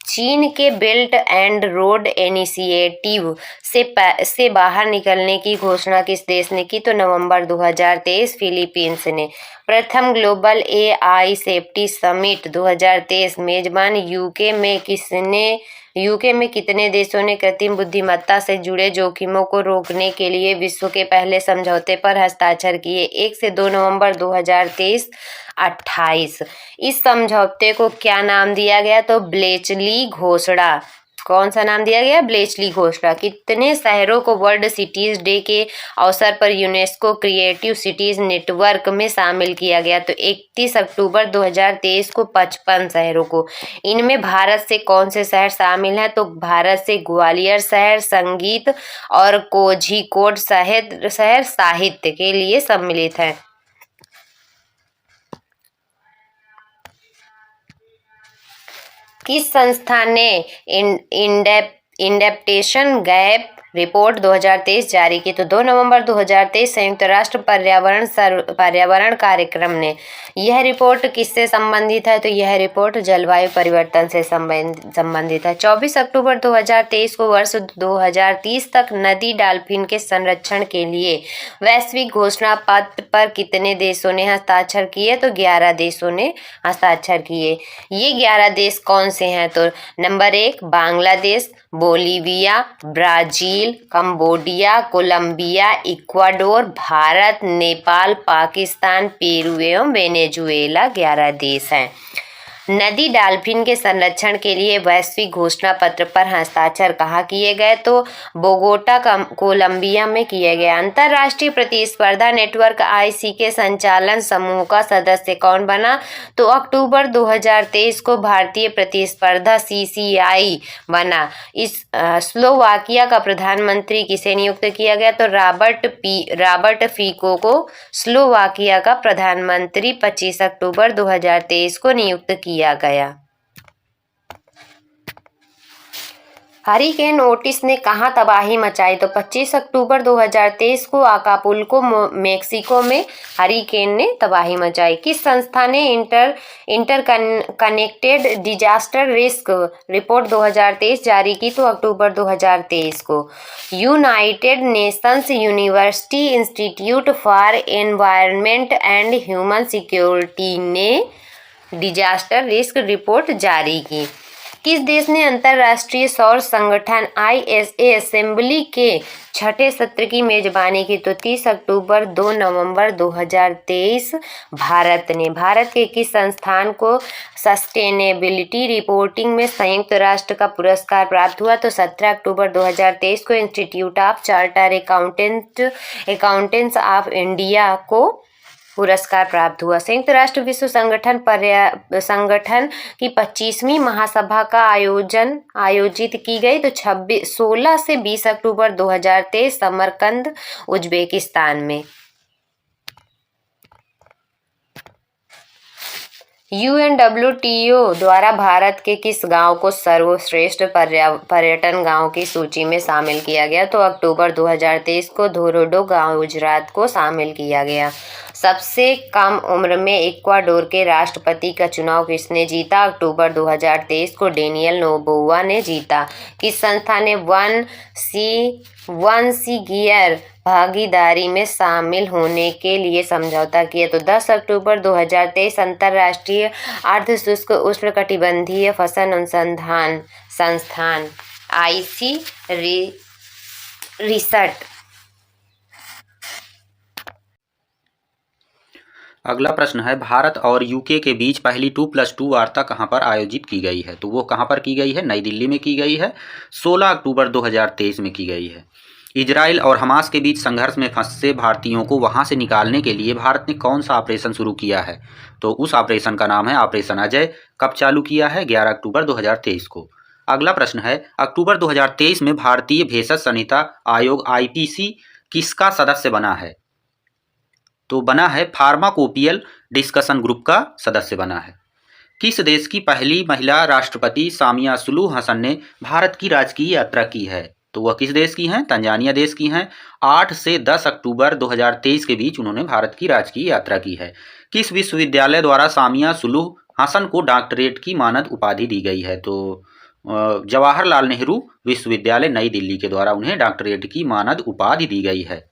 चीन के बेल्ट एंड रोड इनिशिएटिव से बाहर निकलने की घोषणा किस देश ने की? तो नवंबर 2023 फिलीपींस ने। प्रथम ग्लोबल AI सेफ्टी समिट 2023 मेजबान यूके में कितने देशों ने कृत्रिम बुद्धिमत्ता से जुड़े जोखिमों को रोकने के लिए विश्व के पहले समझौते पर हस्ताक्षर किए? 1 से 2 नवंबर 2023 28। इस समझौते को क्या नाम दिया गया? तो ब्लेचली घोषणा। कौन सा नाम दिया गया? ब्लेचली घोषणा। कितने शहरों को वर्ल्ड सिटीज डे के अवसर पर यूनेस्को क्रिएटिव सिटीज नेटवर्क में शामिल किया गया? तो 31 अक्टूबर 2023 को 55 शहरों को। इनमें भारत से कौन से शहर शामिल हैं? तो भारत से ग्वालियर शहर संगीत और कोझिकोड शहर साहित्य के लिए सम्मिलित है। किस संस्था ने इंडेप्टेशन गैप रिपोर्ट 2023 जारी की? तो 2 नवंबर 2023 संयुक्त राष्ट्र पर्यावरण कार्यक्रम ने। यह रिपोर्ट किससे संबंधित है? तो यह रिपोर्ट जलवायु परिवर्तन से संबंधित है। 24 अक्टूबर 2023 को वर्ष 2030 तक नदी डॉल्फिन के संरक्षण के लिए वैश्विक घोषणा पत्र पर कितने देशों ने हस्ताक्षर किए? तो 11 देशों ने हस्ताक्षर किए। ये 11 देश कौन से हैं? तो number 1 Bangladesh, Bolivia, Brazil, Israel, Cambodia, Colombia, Ecuador, Bharat, Nepal, Pakistan, Peru एवं वेनेजुएला 11 देश हैं। नदी डॉल्फिन के संरक्षण के लिए वैश्विक घोषणा पत्र पर हस्ताक्षर कहाँ किए गए? तो बोगोटा कोलंबिया में किए गए। अंतर्राष्ट्रीय प्रतिस्पर्धा नेटवर्क IC के संचालन समूह का सदस्य कौन बना? तो अक्टूबर 2023 को भारतीय प्रतिस्पर्धा CCI बना। इस स्लोवाकिया का प्रधानमंत्री किसे नियुक्त किया गया? तो रॉबर्ट फीको को स्लोवाकिया का प्रधानमंत्री 25 अक्टूबर 2023 को नियुक्त किया गया। हरिकेन ओटिस ने कहाँ तबाही मचाई? तो 25 अक्टूबर 2023 को आकापुल्को मेक्सिको में हरिकेन ने तबाही मचाई। किस संस्था ने inter connected disaster risk report 2023 जारी की? तो अक्टूबर 2023 को। United Nations university institute for environment and human security ने डिजास्टर रिस्क रिपोर्ट जारी की। किस देश ने अंतर्राष्ट्रीय सौर संगठन ISA असेंबली के 6ठे सत्र की मेजबानी की? तो 30 अक्टूबर 2 नवंबर 2023 भारत ने। भारत के किस संस्थान को सस्टेनेबिलिटी रिपोर्टिंग में संयुक्त राष्ट्र का पुरस्कार प्राप्त हुआ? तो 17 अक्टूबर 2023 को institute of charter accountants of India को पुरस्कार प्राप्त हुआ। संयुक्त राष्ट्र विश्व संगठन की 25वीं महासभा का आयोजित की गई। तो 16 से 20 अक्टूबर 2023 समरकंद उज्बेकिस्तान में। UNWTO द्वारा भारत के किस गांव को सर्वश्रेष्ठ पर्यटन गांव की सूची में शामिल किया गया? तो अक्टूबर 2023 को धोरोडो गांव गुजरात को शामिल किया गया। सबसे कम उम्र में इक्वाडोर के राष्ट्रपति का चुनाव किसने जीता? अक्टूबर 2023 को डेनियल नोबोआ ने जीता। किस संस्था ने वन सी गियर भागीदारी में शामिल होने के लिए समझौता किया? तो 10 अक्टूबर 2023 अंतर्राष्ट्रीय अर्धशुष्क उष्णकटिबंधीय फसल अनुसंधान संस्थान IC रिसर्च। अगला प्रश्न है, भारत और UK के बीच पहली 2+2 वार्ता कहाँ पर आयोजित की गई है? तो वो कहाँ पर की गई है? नई दिल्ली में की गई है। 16 अक्टूबर 2023 में की गई है। इजराइल और हमास के बीच संघर्ष में फंसे भारतीयों को वहां से निकालने के लिए भारत ने कौन सा ऑपरेशन शुरू किया है? तो उस ऑपरेशन का नाम है ऑपरेशन अजय। कब चालू किया है? 11 अक्टूबर 2023 को। अगला प्रश्न है, अक्टूबर 2023 में भारतीय भेषज संहिता आयोग IPC किसका सदस्य बना है? तो बना है फार्माकोपियल डिस्कशन ग्रुप का सदस्य बना है। किस देश की पहली महिला राष्ट्रपति सामिया सुलूह हसन ने भारत की राजकीय यात्रा की है? तो वह किस देश की हैं? तंजानिया देश की हैं। 8 से 10 अक्टूबर 2023 के बीच उन्होंने भारत की राजकीय यात्रा की है। किस विश्वविद्यालय द्वारा सामिया सुलूह हसन को डॉक्टरेट की मानद उपाधि दी गई है? तो जवाहरलाल नेहरू विश्वविद्यालय नई दिल्ली के द्वारा उन्हें डॉक्टरेट की मानद उपाधि दी गई है।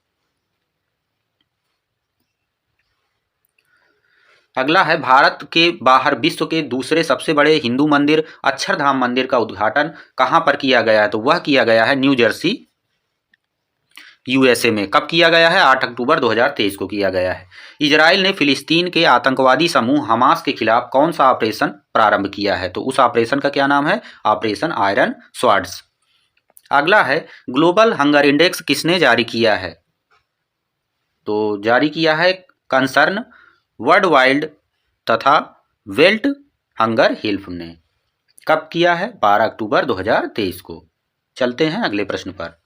अगला है, भारत के बाहर विश्व के दूसरे सबसे बड़े हिंदू मंदिर अक्षरधाम मंदिर का उद्घाटन कहां पर किया गया है? तो वह किया गया है न्यू जर्सी USA में। कब किया गया है? 8 अक्टूबर 2023 को किया गया है। इजराइल ने फिलिस्तीन के आतंकवादी समूह हमास के खिलाफ कौन सा ऑपरेशन प्रारंभ किया है? तो उस ऑपरेशन का क्या नाम है? Operation iron swords. अगला है, ग्लोबल हंगर इंडेक्स किसने जारी किया है? तो जारी किया है कंसर्न वर्ल्ड वाइड तथा वेल्ट हंगर हेल्प ने। कब किया है? 12 अक्टूबर 2023 को। चलते हैं अगले प्रश्न पर।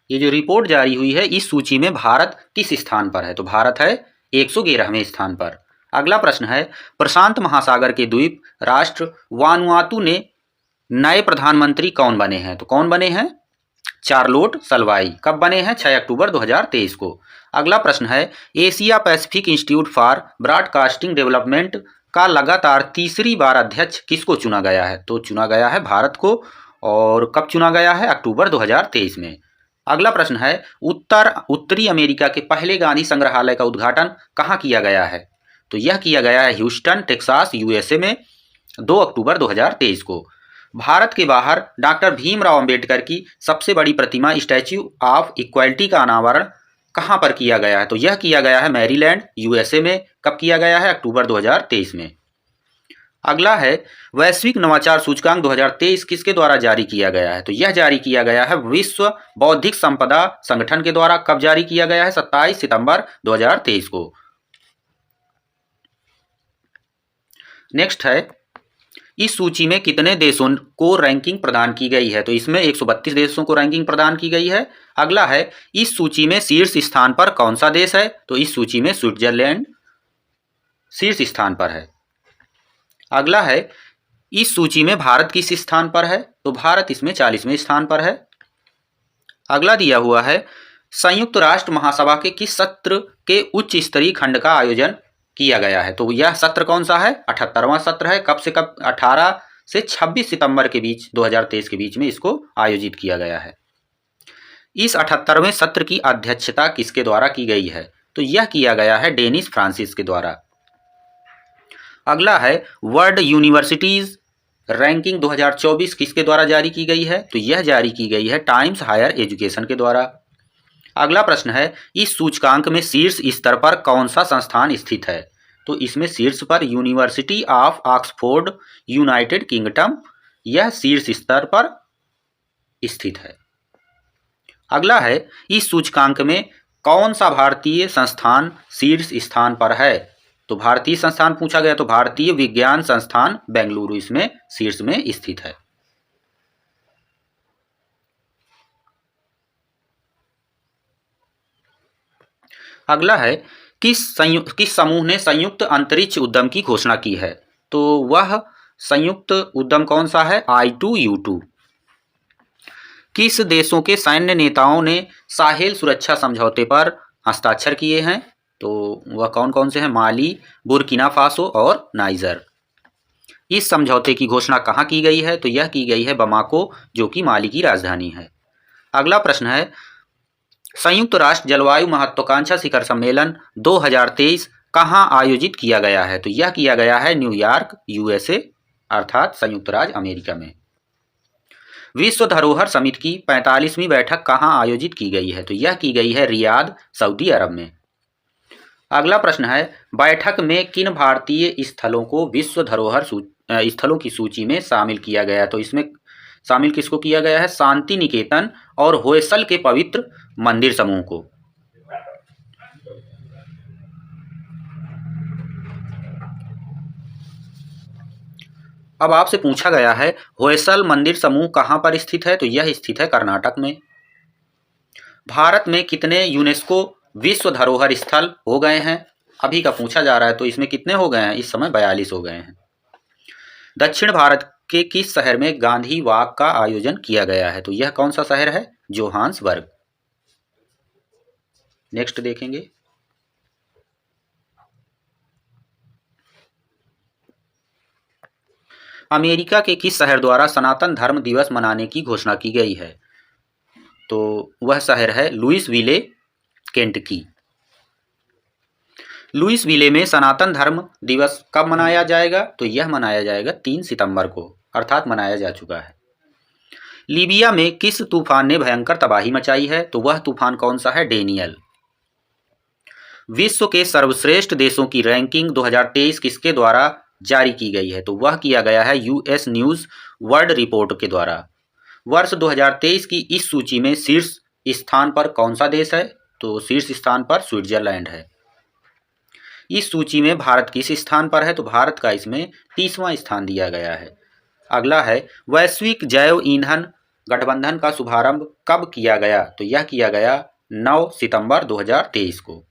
ये जो रिपोर्ट जारी हुई है, इस सूची में भारत किस स्थान पर है? तो भारत है 111वें स्थान पर। अगला प्रश्न है, प्रशांत महासागर के द्वीप राष्ट्र वानुआतू ने नए प्रधानमंत्री कौन बने हैं? तो कौन बने हैं? Charlotte Salwai. कब बने हैं? 6 अक्टूबर 2023 को। अगला प्रश्न है, Asia Pacific institute for broadcasting development का लगातार तीसरी बार अध्यक्ष किसको चुना गया है? तो चुना गया है भारत को। और कब चुना गया है? अक्टूबर 2023 में। अगला प्रश्न है, उत्तरी अमेरिका के पहले गांधी संग्रहालय का उद्घाटन कहाँ किया गया है? तो यह किया गया है ह्यूस्टन टेक्सास यूएसए में 2 अक्टूबर 2023 को। भारत के बाहर डॉक्टर भीमराव अंबेडकर की सबसे बड़ी प्रतिमा स्टैच्यू ऑफ इक्वालिटी का अनावरण कहाँ पर किया गया है? तो यह किया गया है मैरीलैंड यूएसए में। कब किया गया है? अक्टूबर 2023 में। अगला है वैश्विक नवाचार सूचकांक 2023 किसके द्वारा जारी किया गया है? तो यह जारी किया गया है विश्व बौद्धिक संपदा संगठन के द्वारा। कब जारी किया गया है? 27 सितंबर 2023 को। नेक्स्ट है इस सूची में कितने देशों को रैंकिंग प्रदान की गई है? तो इसमें 132 देशों को रैंकिंग प्रदान की गई है। अगला है इस सूची में शीर्ष स्थान पर कौन सा देश है? तो इस सूची में स्विट्जरलैंड शीर्ष स्थान पर है। अगला है इस सूची में भारत किस स्थान पर है? तो भारत इसमें 40वें स्थान पर है। अगला दिया हुआ है संयुक्त राष्ट्र महासभा के किस सत्र के उच्च स्तरीय खंड का आयोजन किया गया है? तो यह सत्र कौन सा है? 78वां सत्र है। कब से कब? 18 से 26 सितंबर के बीच 2023 के बीच में इसको आयोजित किया गया है। इस 78वें सत्र की अध्यक्षता किसके द्वारा की गई है? तो यह किया गया है डेनिस फ्रांसिस के द्वारा। अगला है वर्ल्ड यूनिवर्सिटीज रैंकिंग 2024 किसके द्वारा जारी की गई है? तो यह जारी की गई है टाइम्स हायर एजुकेशन के द्वारा। अगला प्रश्न है इस सूचकांक में शीर्ष स्तर पर कौन सा संस्थान स्थित है? तो इसमें शीर्ष पर university of Oxford United kingdom यह शीर्ष स्तर पर स्थित है। अगला है इस सूचकांक में कौन सा भारतीय संस्थान शीर्ष स्थान पर है? तो भारतीय संस्थान पूछा गया तो भारतीय विज्ञान संस्थान बेंगलुरु इसमें शीर्ष में स्थित है। अगला है किस समूह ने संयुक्त अंतरिक्ष उद्यम की घोषणा की है? तो वह संयुक्त उद्यम कौन सा है? I2U2। किस देशों के सैन्य नेताओं ने साहेल सुरक्षा समझौते पर हस्ताक्षर किए हैं? तो वह कौन कौन से हैं? माली, बुर्किना फासो और नाइजर। इस समझौते की घोषणा कहाँ की गई है? तो यह की गई है बमाको जो कि माली की राजधानी है। अगला प्रश्न है संयुक्त राष्ट्र जलवायु महत्वाकांक्षा शिखर सम्मेलन 2023 कहाँ आयोजित किया गया है? तो यह किया गया है न्यूयॉर्क यूएसए अर्थात संयुक्त राज्य अमेरिका में। विश्व धरोहर समिति की 45वीं बैठक कहाँ आयोजित की गई है? तो यह की गई है रियाद सऊदी अरब में। अगला प्रश्न है बैठक में किन भारतीय स्थलों को विश्व धरोहर स्थलों की सूची में शामिल किया गया? तो इसमें शामिल किसको किया गया है? शांति निकेतन और होयसल के पवित्र मंदिर समूह को। अब आपसे पूछा गया है होयसल मंदिर समूह कहाँ पर स्थित है? तो यह स्थित है कर्नाटक में। भारत में कितने यूनेस्को विश्व धरोहर स्थल हो गए हैं? अभी का पूछा जा रहा है तो इसमें कितने हो गए हैं? इस समय 42 हो गए हैं। दक्षिण भारत के किस शहर में गांधी वॉक का आयोजन किया गया है? तो यह कौन सा शहर है? जोहान्सबर्ग। नेक्स्ट देखेंगे अमेरिका के किस शहर द्वारा सनातन धर्म दिवस मनाने की घोषणा की गई है? तो वह शहर है लुइसविले केंटकी। लुइसविले में सनातन धर्म दिवस कब मनाया जाएगा? तो यह मनाया जाएगा 3 सितंबर को अर्थात मनाया जा चुका है। लीबिया में किस तूफान ने भयंकर तबाही मचाई है? तो वह तूफान कौन सा है? डेनियल। विश्व के सर्वश्रेष्ठ देशों की रैंकिंग 2023 किसके द्वारा जारी की गई है? तो वह किया गया है यूएस न्यूज वर्ल्ड रिपोर्ट के द्वारा। वर्ष 2023 की इस सूची में शीर्ष स्थान पर कौन सा देश है? तो शीर्ष स्थान पर स्विट्जरलैंड है। इस सूची में भारत किस स्थान पर है? तो भारत का इसमें 30वां स्थान दिया गया है। अगला है वैश्विक जैव ईंधन गठबंधन का शुभारंभ कब किया गया? तो यह किया गया 9 सितंबर 2023 को।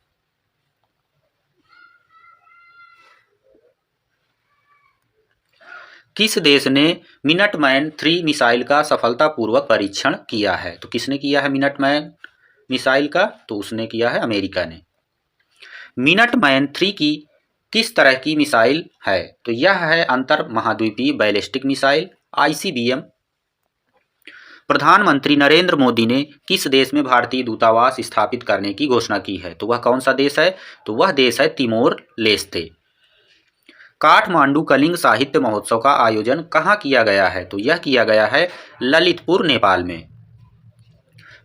किस देश ने मिनटमैन 3 मिसाइल का सफलतापूर्वक परीक्षण किया है? तो किसने किया है मिनटमैन मिसाइल का? तो उसने किया है अमेरिका ने। मिनटमैन 3 की किस तरह की मिसाइल है? तो यह है अंतर महाद्वीपीय बैलिस्टिक मिसाइल ICBM। प्रधानमंत्री नरेंद्र मोदी ने किस देश में भारतीय दूतावास स्थापित करने की घोषणा की है? तो वह कौन सा देश है? तो वह देश है तिमोर लेस्ते। काठमांडू कलिंग साहित्य महोत्सव का आयोजन कहाँ किया गया है? तो यह किया गया है ललितपुर, नेपाल में।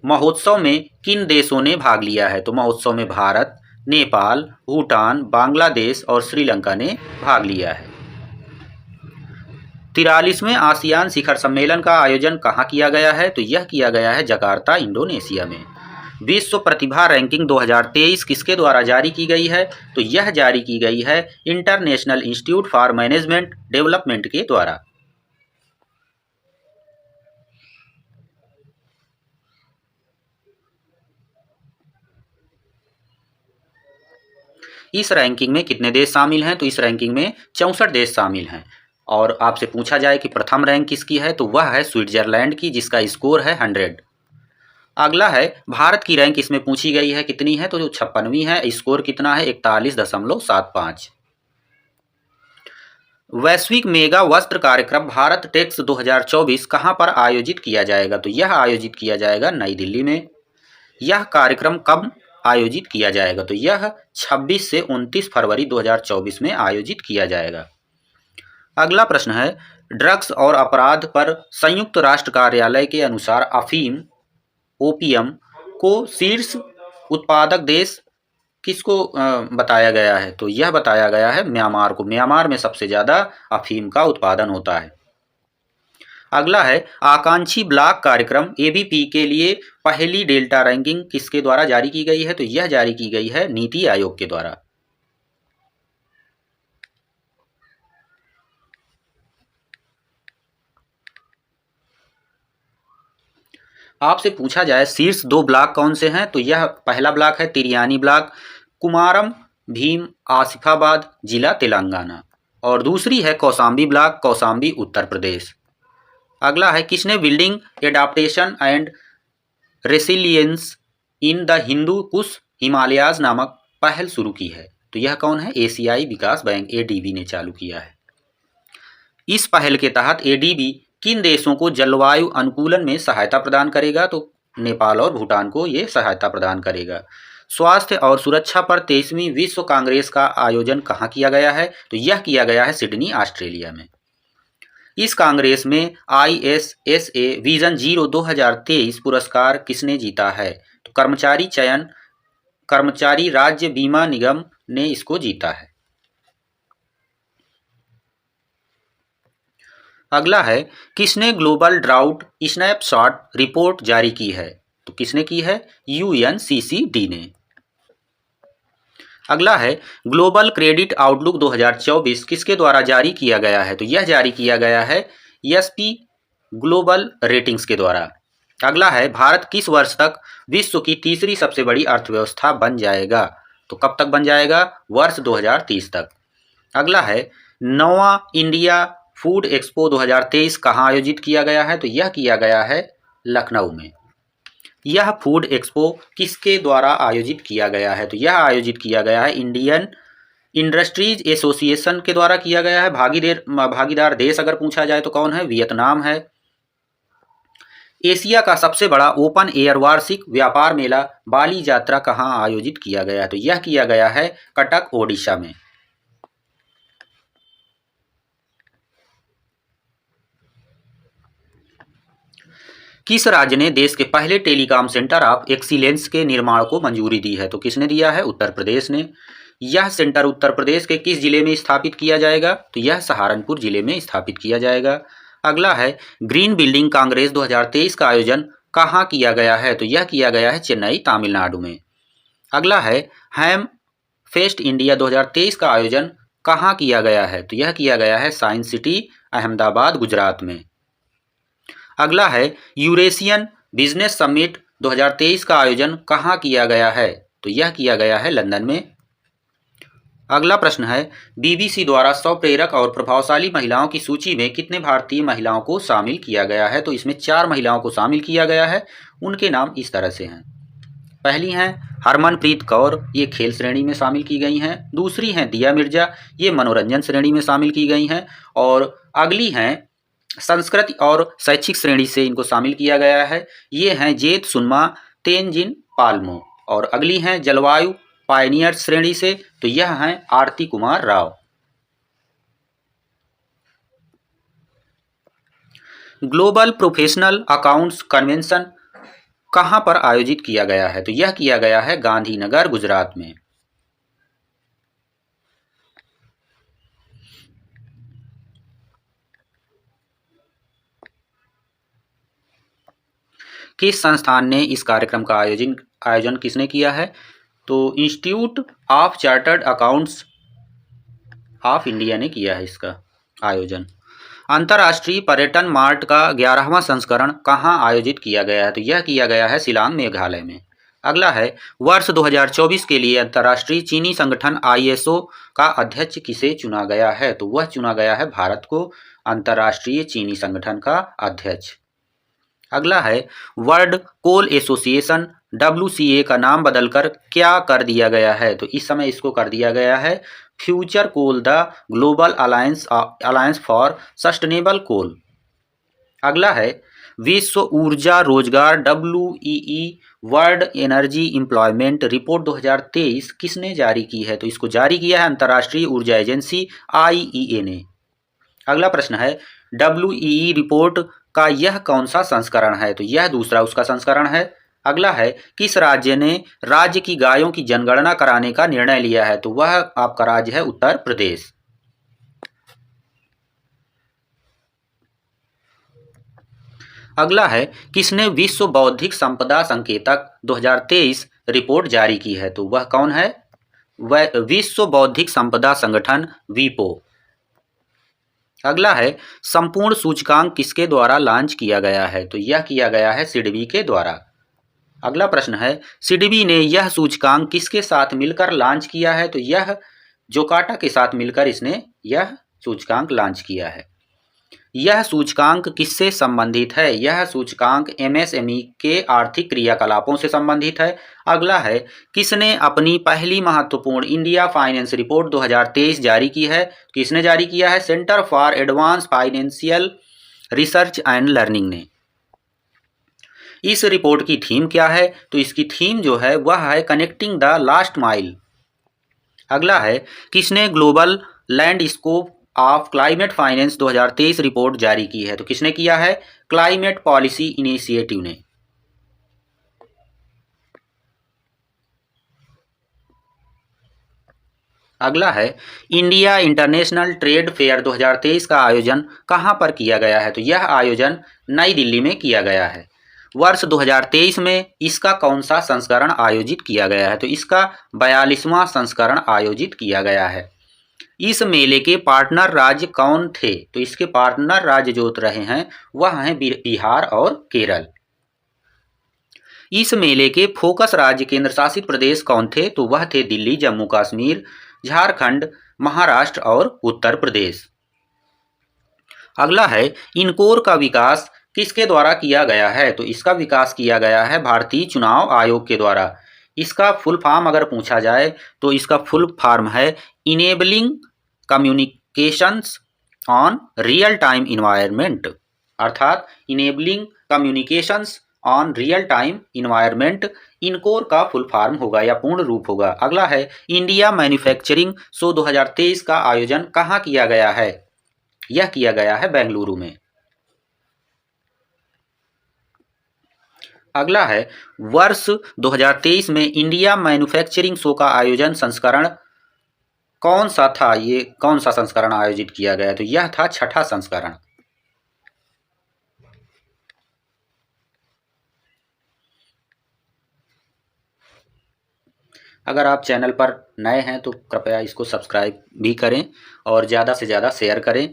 महोत्सव में किन देशों ने भाग लिया है? तो महोत्सव में भारत, नेपाल, भूटान, बांग्लादेश और श्रीलंका ने भाग लिया है। 43वें आसियान शिखर सम्मेलन का आयोजन कहाँ किया गया है? तो यह किया गया है जकार्ता, इंडोनेशिया में। विश्व प्रतिभा रैंकिंग 2023 किसके द्वारा जारी की गई है? तो यह जारी की गई है international institute for management development के द्वारा। इस रैंकिंग में कितने देश शामिल हैं? तो इस रैंकिंग में 64 देश शामिल हैं। और आपसे पूछा जाए कि प्रथम रैंक किसकी है, तो वह है स्विट्जरलैंड की, जिसका स्कोर है 100। अगला है भारत की रैंक, इसमें पूछी गई है कितनी है? तो जो 56वीं है। स्कोर कितना है? 41.75। वैश्विक मेगा वस्त्र कार्यक्रम भारत टेक्स 2024 कहाँ पर आयोजित किया जाएगा? तो यह आयोजित किया जाएगा नई दिल्ली में। यह कार्यक्रम कब आयोजित किया जाएगा? तो यह 26 से 29 फरवरी 2024 में आयोजित किया जाएगा। अगला प्रश्न है, ड्रग्स और अपराध पर संयुक्त राष्ट्र कार्यालय के अनुसार अफीम, ओपियम को शीर्ष उत्पादक देश किसको बताया गया है? तो यह बताया गया है म्यांमार को। म्यांमार में सबसे ज़्यादा अफीम का उत्पादन होता है। अगला है, आकांक्षी ब्लॉक कार्यक्रम एबीपी के लिए पहली डेल्टा रैंकिंग किसके द्वारा जारी की गई है? तो यह जारी की गई है नीति आयोग के द्वारा। आपसे पूछा जाए शीर्ष 2 ब्लॉक कौन से हैं? तो यह पहला ब्लॉक है तिरियानी ब्लॉक, कुमारम भीम आसिफाबाद, जिला तेलंगाना। और दूसरी है कौसाम्बी ब्लॉक, कौसाम्बी, उत्तर प्रदेश। अगला है, किसने building adaptation and resilience in the Hindu Kush Himalayas नामक पहल शुरू की है? तो यह कौन है? एशियाई विकास बैंक, एडीबी ने चालू किया है। इस पहल के तहत एडीबी किन देशों को जलवायु अनुकूलन में सहायता प्रदान करेगा? तो नेपाल और भूटान को ये सहायता प्रदान करेगा। स्वास्थ्य और सुरक्षा पर 23वीं विश्व कांग्रेस का आयोजन कहाँ किया गया है? तो यह किया गया है सिडनी, ऑस्ट्रेलिया में। इस कांग्रेस में ISSA विजन 0 2023 पुरस्कार किसने जीता है? तो कर्मचारी राज्य बीमा निगम ने इसको जीता है। अगला है, किसने ग्लोबल ड्राउट स्नैपशॉट रिपोर्ट जारी की है? तो किसने की है? UNCCD ने। अगला है, ग्लोबल क्रेडिट आउटलुक 2024 किसके द्वारा जारी किया गया है? तो यह जारी किया गया है SP ग्लोबल रेटिंग्स के द्वारा। अगला है, भारत किस वर्ष तक विश्व की तीसरी सबसे बड़ी अर्थव्यवस्था बन जाएगा? तो कब तक बन जाएगा? वर्ष 2030 तक। अगला है, 9वां इंडिया फूड एक्सपो 2023 कहाँ आयोजित किया गया है? तो यह किया गया है लखनऊ में। यह फूड एक्सपो किसके द्वारा आयोजित किया गया है? तो यह आयोजित किया गया है इंडियन इंडस्ट्रीज एसोसिएशन के द्वारा किया गया है। भागीदार देश अगर पूछा जाए तो कौन है? वियतनाम है। एशिया का सबसे बड़ा ओपन एयर वार्षिक व्यापार मेला बाली यात्रा कहाँ आयोजित किया गया है? तो यह किया गया है कटक, ओडिशा में। किस राज्य ने देश के पहले टेलीकॉम सेंटर ऑफ एक्सीलेंस के निर्माण को मंजूरी दी है? तो किसने दिया है? उत्तर प्रदेश ने। यह सेंटर उत्तर प्रदेश के किस जिले में स्थापित किया जाएगा? तो यह सहारनपुर जिले में स्थापित किया जाएगा। अगला है, ग्रीन बिल्डिंग कांग्रेस 2023 का आयोजन कहाँ किया गया है? तो यह किया गया है चेन्नई, तमिलनाडु में। अगला है, हैम फेस्ट इंडिया 2023 का आयोजन कहाँ किया गया है? तो यह किया गया है साइंस सिटी, अहमदाबाद, गुजरात में। अगला है, यूरेशियन बिजनेस समिट 2023 का आयोजन कहाँ किया गया है? तो यह किया गया है लंदन में। अगला प्रश्न है, BBC द्वारा 100 प्रेरक और प्रभावशाली महिलाओं की सूची में कितने भारतीय महिलाओं को शामिल किया गया है? तो इसमें 4 महिलाओं को शामिल किया गया है। उनके नाम इस तरह से हैं। पहली हैं हरमनप्रीत कौर, ये खेल श्रेणी में शामिल की गई हैं। दूसरी हैं दिया मिर्जा, ये मनोरंजन श्रेणी में शामिल की गई हैं। और अगली हैं संस्कृति और शैक्षिक श्रेणी से इनको शामिल किया गया है। ये हैं जेत सुनमा तेनजिन पालमो। और अगली हैं जलवायु पायनियर श्रेणी से, तो यह हैं Aarti Kumar Rao. Global professional accounts convention कहाँ पर आयोजित किया गया है? तो यह किया गया है गांधीनगर, गुजरात में। किस संस्थान ने इस कार्यक्रम का आयोजन किसने किया है? तो institute of chartered accounts of India ने किया है इसका आयोजन। अंतर्राष्ट्रीय पर्यटन मार्ट का 11वां संस्करण कहाँ आयोजित किया गया है? तो यह किया गया है शिलांग, मेघालय में। अगला है, वर्ष 2024 के लिए अंतर्राष्ट्रीय चीनी संगठन ISO का अध्यक्ष किसे चुना गया है? तो वह चुना गया है भारत को अंतर्राष्ट्रीय चीनी संगठन का अध्यक्ष। अगला है, वर्ल्ड कोल एसोसिएशन WCA का नाम बदलकर क्या कर दिया गया है? तो इस समय इसको कर दिया गया है future coal, the global alliance for sustainable coal. अगला है, विश्व ऊर्जा रोजगार WEE world energy employment report 2023 किसने जारी की है? तो इसको जारी किया है अंतर्राष्ट्रीय ऊर्जा एजेंसी IEA ने। अगला प्रश्न है, WEE रिपोर्ट का यह कौन सा संस्करण है? तो यह दूसरा उसका संस्करण है। अगला है, किस राज्य ने राज्य की गायों की जनगणना कराने का निर्णय लिया है? तो वह आपका राज्य है उत्तर प्रदेश। अगला है, किसने विश्व बौद्धिक संपदा संकेतक 2023 रिपोर्ट जारी की है? तो वह कौन है? वह विश्व बौद्धिक संपदा संगठन WIPO। अगला है, संपूर्ण सूचकांक किसके द्वारा लॉन्च किया गया है? तो यह किया गया है सिडबी के द्वारा। अगला प्रश्न है, सिडबी ने यह सूचकांक किसके साथ मिलकर लॉन्च किया है? तो यह जोकाटा के साथ मिलकर इसने यह सूचकांक लॉन्च किया है। यह सूचकांक किससे संबंधित है? यह सूचकांक MSME के आर्थिक क्रियाकलापों से संबंधित है। अगला है, किसने अपनी पहली महत्वपूर्ण इंडिया फाइनेंस रिपोर्ट 2023 जारी की है? किसने जारी किया है? Centre for advance financial research and learning ने। इस रिपोर्ट की थीम क्या है? तो इसकी थीम जो है वह है कनेक्टिंग द लास्ट माइल। अगला है, किसने global landscape of climate finance 2023 report जारी की है? तो किसने किया है? क्लाइमेट पॉलिसी इनिशिएटिव ने। अगला है, इंडिया इंटरनेशनल ट्रेड फेयर 2023 का आयोजन कहाँ पर किया गया है? तो यह आयोजन नई दिल्ली में किया गया है। वर्ष 2023 में इसका कौन सा संस्करण आयोजित किया गया है? तो इसका 42वां संस्करण आयोजित किया गया है। इस मेले के पार्टनर राज्य कौन थे? तो इसके पार्टनर राज्य जो रहे हैं वह हैं बिहार और केरल। इस मेले के फोकस राज्य केंद्र शासित प्रदेश कौन थे? तो वह थे दिल्ली, जम्मू कश्मीर, झारखंड, महाराष्ट्र और उत्तर प्रदेश। अगला है, इनकोर का विकास किसके द्वारा किया गया है? तो इसका विकास किया गया है भारतीय चुनाव आयोग के द्वारा। इसका फुल फॉर्म अगर पूछा जाए तो इसका फुल फॉर्म है enabling communications on real time environment, अर्थात enabling communications on real time environment ENCORE का फुल फॉर्म होगा या पूर्ण रूप होगा। अगला है, इंडिया मैन्युफैक्चरिंग शो 2023 का आयोजन कहाँ किया गया है? यह किया गया है बेंगलुरु में। अगला है, वर्ष 2023 में इंडिया मैन्युफैक्चरिंग शो का आयोजन संस्करण कौन सा था? ये कौन सा संस्करण आयोजित किया गया? तो यह था 6ठा संस्करण। अगर आप चैनल पर नए हैं तो कृपया इसको सब्सक्राइब भी करें और ज़्यादा से ज़्यादा शेयर करें।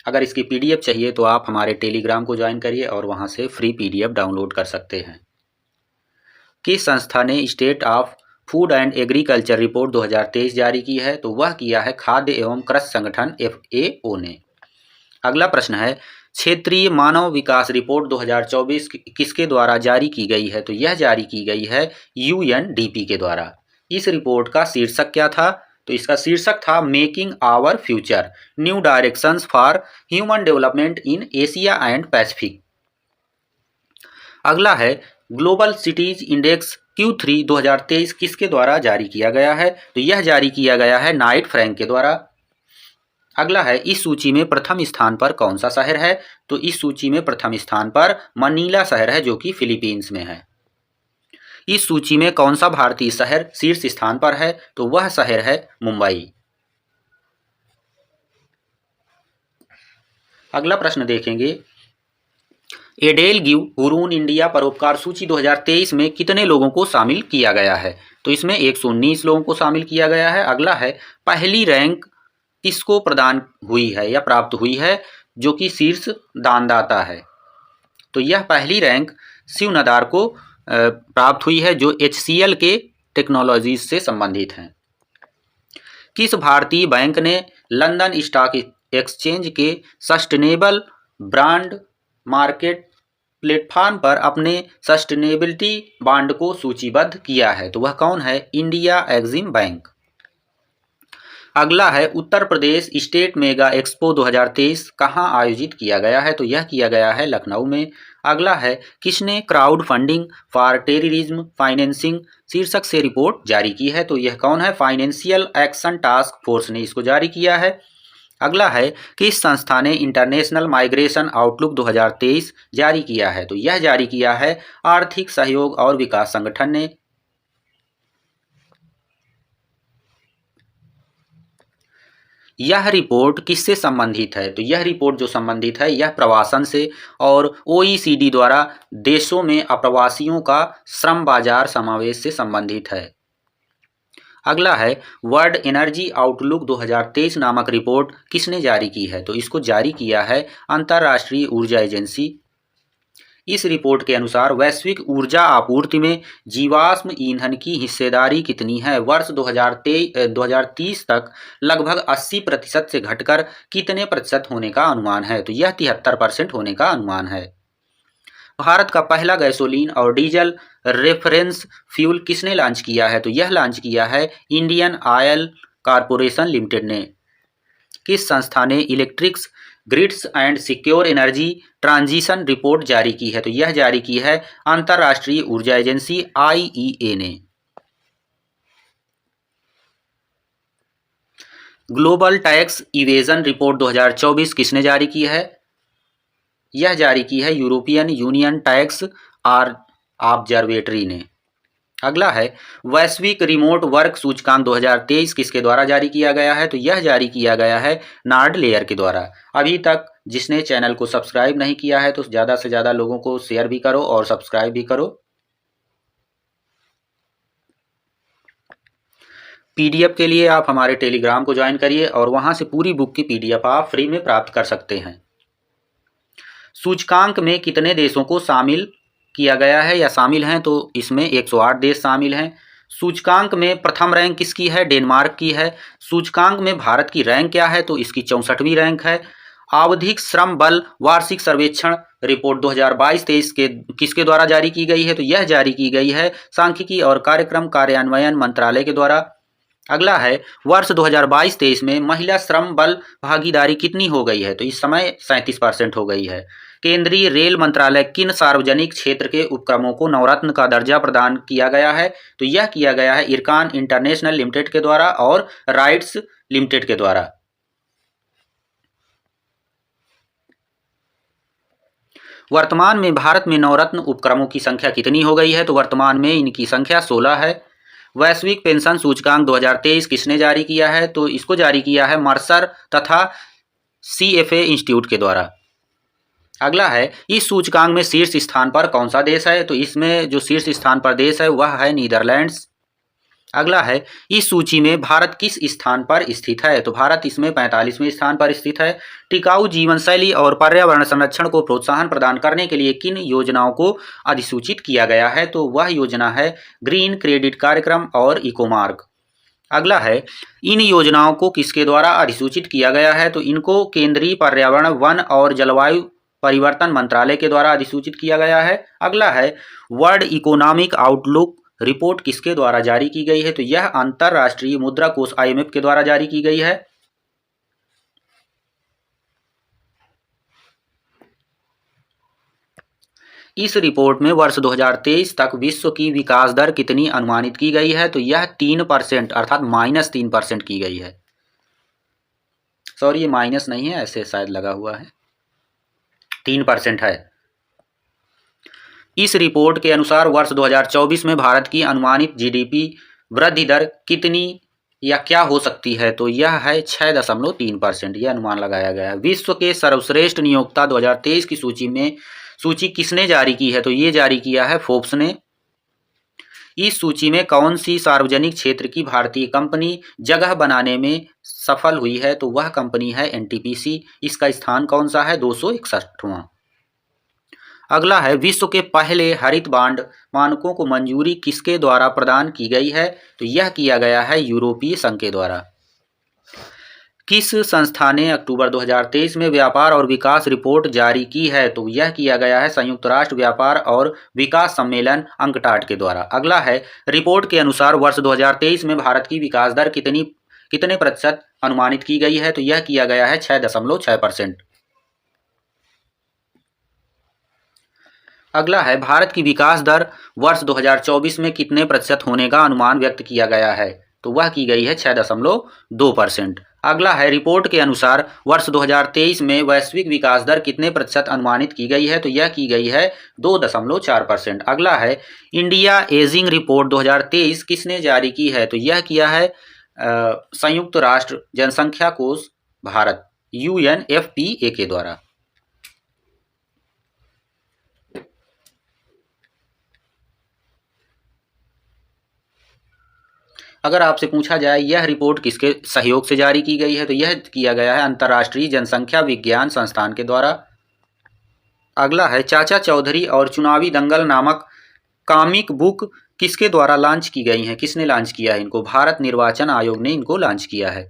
अगर इसकी PDF चाहिए तो आप हमारे टेलीग्राम को ज्वाइन करिए और वहाँ से फ्री PDF डाउनलोड कर सकते हैं। किस संस्था ने state of food and agriculture report 2023 जारी की है? तो वह किया है खाद्य एवं कृषि संगठन FAO ने। अगला प्रश्न है, क्षेत्रीय मानव विकास रिपोर्ट 2024 किसके द्वारा जारी की गई है? तो यह जारी की गई है UNDP के द्वारा। इस रिपोर्ट का शीर्षक क्या था? तो इसका शीर्षक था making our future, new directions for human development in Asia and Pacific. अगला है, ग्लोबल सिटीज इंडेक्स Q3 2023 किसके द्वारा जारी किया गया है? तो यह जारी किया गया है नाइट फ्रैंक के द्वारा। अगला है, इस सूची में प्रथम स्थान पर कौन सा शहर है? तो इस सूची में प्रथम स्थान पर मनीला शहर है जो कि फिलीपींस में है। इस सूची में कौन सा भारतीय शहर शीर्ष स्थान पर है? तो वह शहर है मुंबई। अगला प्रश्न देखेंगे, एडेल गिव हुरून इंडिया परोपकार सूची 2023 में कितने लोगों को शामिल किया गया है? तो इसमें 119 लोगों को शामिल किया गया है। अगला है, पहली रैंक किसको प्रदान हुई है या प्राप्त हुई है जो कि शीर्ष दानदाता है? तो यह पहली रैंक शिव नदार को प्राप्त हुई है जो HCL के टेक्नोलॉजीज से संबंधित हैं। किस भारतीय बैंक ने लंदन स्टॉक एक्सचेंज के सस्टेनेबल ब्रांड मार्केट प्लेटफॉर्म पर अपने सस्टेनेबिलिटी बॉन्ड को सूचीबद्ध किया है? तो वह कौन है? India Exim bank. अगला है, Uttar Pradesh state mega expo 2023 कहाँ आयोजित किया गया है? तो यह किया गया है लखनऊ में। अगला है, किसने crowd funding for terrorism financing शीर्षक से रिपोर्ट जारी की है? तो यह कौन है? फाइनेंशियल एक्शन टास्क फोर्स ने इसको जारी किया है। अगला है, किस संस्था ने इंटरनेशनल माइग्रेशन आउटलुक 2023 जारी किया है? तो यह जारी किया है आर्थिक सहयोग और विकास संगठन ने। यह रिपोर्ट किससे संबंधित है? तो यह रिपोर्ट जो संबंधित है यह प्रवासन से और OECD द्वारा देशों में अप्रवासियों का श्रम बाजार समावेश से संबंधित है। अगला है, वर्ल्ड एनर्जी आउटलुक 2023 नामक रिपोर्ट किसने जारी की है? तो इसको जारी किया है अंतर्राष्ट्रीय ऊर्जा एजेंसी। इस रिपोर्ट के अनुसार वैश्विक ऊर्जा आपूर्ति में जीवाश्म ईंधन की हिस्सेदारी कितनी है? वर्ष 2030 तक लगभग 80% से घटकर कितने प्रतिशत होने का अनुमान है? तो यह 73% होने का अनुमान है। भारत का पहला गैसोलीन और डीजल रेफरेंस फ्यूल किसने लॉन्च किया है? तो यह लॉन्च किया है इंडियन ऑयल कॉरपोरेशन लिमिटेड ने। किस संस्था ने electrics grids and secure energy transition report जारी की है? तो यह जारी की है अंतर्राष्ट्रीय ऊर्जा एजेंसी IEA ने। ग्लोबल टैक्स इवेजन रिपोर्ट 2024 किसने जारी की है? यह जारी की है यूरोपियन यूनियन टैक्स ऑब्जर्वेटरी ने। अगला है, वैश्विक रिमोट वर्क सूचकांक 2023 किसके द्वारा जारी किया गया है? तो यह जारी किया गया है नार्ड लेयर के द्वारा। अभी तक जिसने चैनल को सब्सक्राइब नहीं किया है तो ज़्यादा से ज़्यादा लोगों को शेयर भी करो और सब्सक्राइब भी करो। PDF के लिए आप हमारे टेलीग्राम को ज्वाइन करिए और वहाँ से पूरी बुक की PDF आप फ्री में प्राप्त कर सकते हैं। सूचकांक में कितने देशों को शामिल किया गया है या शामिल हैं? तो इसमें 108 देश शामिल हैं। सूचकांक में प्रथम रैंक किसकी है? डेनमार्क की है। सूचकांक में भारत की रैंक क्या है? तो इसकी 64वीं रैंक है। आवधिक श्रम बल वार्षिक सर्वेक्षण रिपोर्ट 2022-23 के किसके द्वारा जारी की गई है? तो यह जारी की गई है सांख्यिकी और कार्यक्रम कार्यान्वयन मंत्रालय के द्वारा। अगला है, वर्ष 2022-23 में महिला श्रम बल भागीदारी कितनी हो गई है? तो इस समय 37% हो गई है। केंद्रीय रेल मंत्रालय किन सार्वजनिक क्षेत्र के उपक्रमों को नवरत्न का दर्जा प्रदान किया गया है? तो यह किया गया है इरकान इंटरनेशनल लिमिटेड के द्वारा और राइट्स लिमिटेड के द्वारा। वर्तमान में भारत में नवरत्न उपक्रमों की संख्या कितनी हो गई है? तो वर्तमान में इनकी संख्या 16 है। वैश्विक पेंशन सूचकांक 2023 किसने जारी किया है? तो इसको जारी किया है मर्सर तथा CFA इंस्टीट्यूट के द्वारा। अगला है, इस सूचकांक में शीर्ष स्थान पर कौन सा देश है? तो इसमें जो शीर्ष स्थान पर देश है वह है नीदरलैंड्स। अगला है, इस सूची में भारत किस स्थान पर स्थित है? तो भारत इसमें 45वें स्थान पर स्थित है। टिकाऊ जीवन शैली और पर्यावरण संरक्षण को प्रोत्साहन प्रदान करने के लिए किन योजनाओं को अधिसूचित किया गया है? तो वह योजना है ग्रीन क्रेडिट कार्यक्रम और इकोमार्ग। अगला है, इन योजनाओं को किसके द्वारा अधिसूचित किया गया है? तो इनको केंद्रीय पर्यावरण वन और जलवायु परिवर्तन मंत्रालय के द्वारा अधिसूचित किया गया है। अगला है, वर्ल्ड इकोनॉमिक आउटलुक रिपोर्ट किसके द्वारा जारी की गई है? तो यह अंतर्राष्ट्रीय मुद्रा कोष IMF के द्वारा जारी की गई है। इस रिपोर्ट में वर्ष 2023 तक विश्व की विकास दर कितनी अनुमानित की गई है? तो यह 3% अर्थात -3% की गई है। सॉरी ये माइनस नहीं है, ऐसे शायद लगा हुआ है, 3% है। इस रिपोर्ट के अनुसार वर्ष 2024 में भारत की अनुमानित जीडीपी वृद्धि दर कितनी या क्या हो सकती है, तो यह है 6.3%, यह अनुमान लगाया गया है। विश्व के सर्वश्रेष्ठ नियोक्ता 2023 की सूची किसने जारी की है, तो ये जारी किया है फोर्ब्स ने। इस सूची में कौन सी सार्वजनिक क्षेत्र की भारतीय कंपनी जगह बनाने में सफल हुई है, तो वह कंपनी है एनटीपीसी। इसका स्थान कौन सा है, 261वां। अगला है विश्व के पहले हरित बांड मानकों को मंजूरी किसके द्वारा प्रदान की गई है, तो यह किया गया है यूरोपीय संघ के द्वारा। किस संस्था ने अक्टूबर 2023 में व्यापार और विकास रिपोर्ट जारी की है, तो यह किया गया है संयुक्त राष्ट्र व्यापार और विकास सम्मेलन अंकटाड के द्वारा। अगला है रिपोर्ट के अनुसार वर्ष 2023 में भारत की विकास दर कितने प्रतिशत अनुमानित की गई है, तो यह किया गया है 6.6%। अगला है भारत की विकास दर वर्ष 2024 में कितने प्रतिशत होने का अनुमान व्यक्त किया गया है, तो वह की गई है 6.2%। अगला है रिपोर्ट के अनुसार वर्ष 2023 में वैश्विक विकास दर कितने प्रतिशत अनुमानित की गई है, तो यह की गई है 2.4%। अगला है इंडिया एजिंग रिपोर्ट 2023 किसने जारी की है, तो यह किया है संयुक्त राष्ट्र जनसंख्या कोष भारत UNFPA के द्वारा। अगर आपसे पूछा जाए यह रिपोर्ट किसके सहयोग से जारी की गई है, तो यह किया गया है अंतर्राष्ट्रीय जनसंख्या विज्ञान संस्थान के द्वारा। अगला है चाचा चौधरी और चुनावी दंगल नामक कॉमिक बुक किसके द्वारा लॉन्च की गई हैं, किसने लॉन्च किया है इनको, भारत निर्वाचन आयोग ने इनको लॉन्च किया है।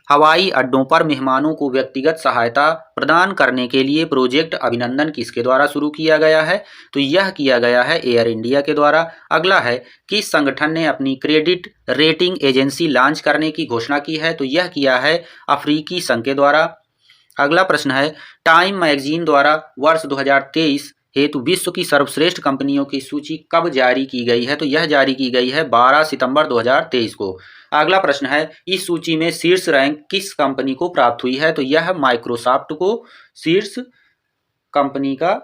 हवाई अड्डों पर मेहमानों को व्यक्तिगत सहायता प्रदान करने के लिए प्रोजेक्ट अभिनंदन किसके द्वारा शुरू किया गया है, तो यह किया गया है एयर इंडिया के द्वारा। अगला है किस संगठन ने अपनी क्रेडिट रेटिंग एजेंसी लॉन्च करने की घोषणा की है, तो यह किया है अफ्रीकी संघ के द्वारा। अगला प्रश्न है टाइम मैगजीन द्वारा वर्ष 2023 हेतु विश्व की सर्वश्रेष्ठ कंपनियों की सूची कब जारी की गई है, तो यह जारी की गई है 12 सितंबर 2023 को। अगला प्रश्न है इस सूची में शीर्ष रैंक किस कंपनी को प्राप्त हुई है, तो यह माइक्रोसॉफ्ट को शीर्ष कंपनी का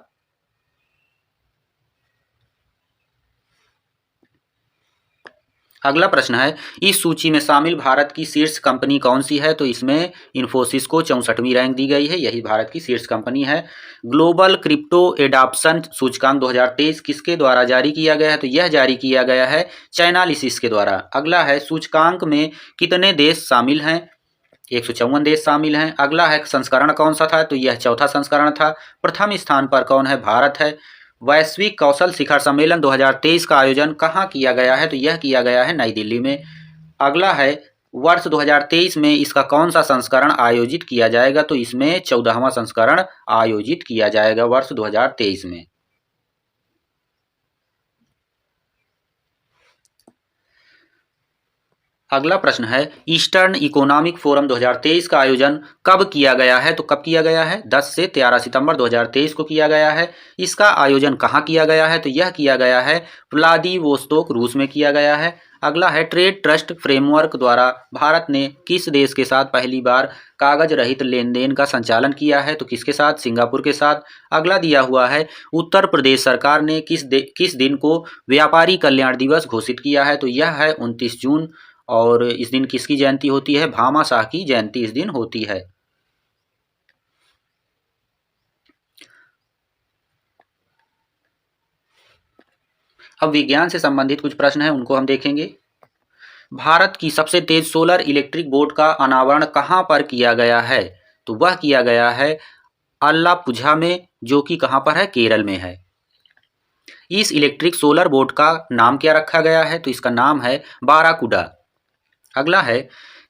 अगला प्रश्न है इस सूची में शामिल भारत की शीर्ष कंपनी कौन सी है, तो इसमें इन्फोसिस को 64वीं रैंक दी गई है, यही भारत की शीर्ष कंपनी है। ग्लोबल क्रिप्टो एडॉप्शन सूचकांक 2023 किसके द्वारा जारी किया गया है, तो यह जारी किया गया है चाइनालिसिस के द्वारा। अगला है सूचकांक में कितने देश शामिल हैं, 154 देश शामिल हैं। अगला है संस्करण कौन सा था, तो यह चौथा संस्करण था। प्रथम स्थान पर कौन है, भारत है। वैश्विक कौशल शिखर सम्मेलन 2023 का आयोजन कहाँ किया गया है, तो यह किया गया है नई दिल्ली में। अगला है वर्ष 2023 में इसका कौन सा संस्करण आयोजित किया जाएगा, तो इसमें 14वां संस्करण आयोजित किया जाएगा वर्ष 2023 में। अगला प्रश्न है ईस्टर्न इकोनॉमिक फोरम 2023 का आयोजन कब किया गया है, तो कब किया गया है, 10 से 13 सितंबर 2023 को किया गया है। इसका आयोजन कहाँ किया गया है, तो यह किया गया है व्लादिवोस्तोक रूस में किया गया है। अगला है ट्रेड ट्रस्ट फ्रेमवर्क द्वारा भारत ने किस देश के साथ पहली बार कागज रहित लेन देन का संचालन किया है, तो किसके साथ, सिंगापुर के साथ। अगला दिया हुआ है उत्तर प्रदेश सरकार ने किस दिन को व्यापारी कल्याण दिवस घोषित किया है, तो यह है 29 जून और इस दिन किसकी जयंती होती है, भामा शाह की जयंती इस दिन होती है। अब विज्ञान से संबंधित कुछ प्रश्न हैं, उनको हम देखेंगे। भारत की सबसे तेज सोलर इलेक्ट्रिक बोट का अनावरण कहाँ पर किया गया है, तो वह किया गया है अल्लापुझा में, जो कि कहाँ पर है, केरल में है। इस इलेक्ट्रिक सोलर बोट का नाम क्या रखा गया है, तो इसका नाम है बाराकुडा। अगला है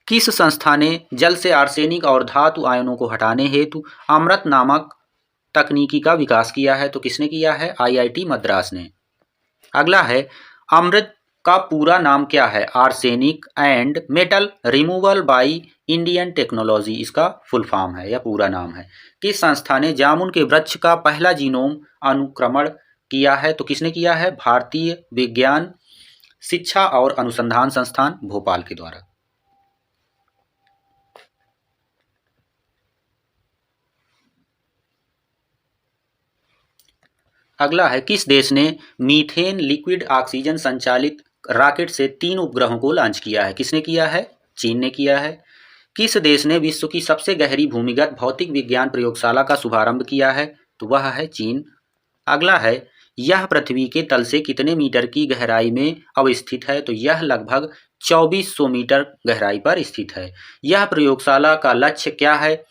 किस संस्था ने जल से आर्सेनिक और धातु आयनों को हटाने हेतु अमृत नामक तकनीकी का विकास किया है, तो किसने किया है, IIT मद्रास ने। अगला है अमृत का पूरा नाम क्या है, arsenic and metal removal by Indian technology, इसका फुल फॉर्म है या पूरा नाम है। किस संस्था ने जामुन के वृक्ष का पहला जीनोम अनुक्रमण किया है, तो किसने किया है, भारतीय विज्ञान शिक्षा और अनुसंधान संस्थान भोपाल के द्वारा। अगला है, किस देश ने मीथेन लिक्विड ऑक्सीजन संचालित रॉकेट से 3 उपग्रहों को लॉन्च किया है? किसने किया है? चीन ने किया है। किस देश ने विश्व की सबसे गहरी भूमिगत भौतिक विज्ञान प्रयोगशाला का शुभारंभ किया है? तो वह है चीन। अगला है, यह पृथ्वी के तल से कितने मीटर की गहराई में अवस्थित है? तो यह लगभग 2400 मीटर गहराई पर स्थित है। यह प्रयोगशाला का लक्ष्य क्या है?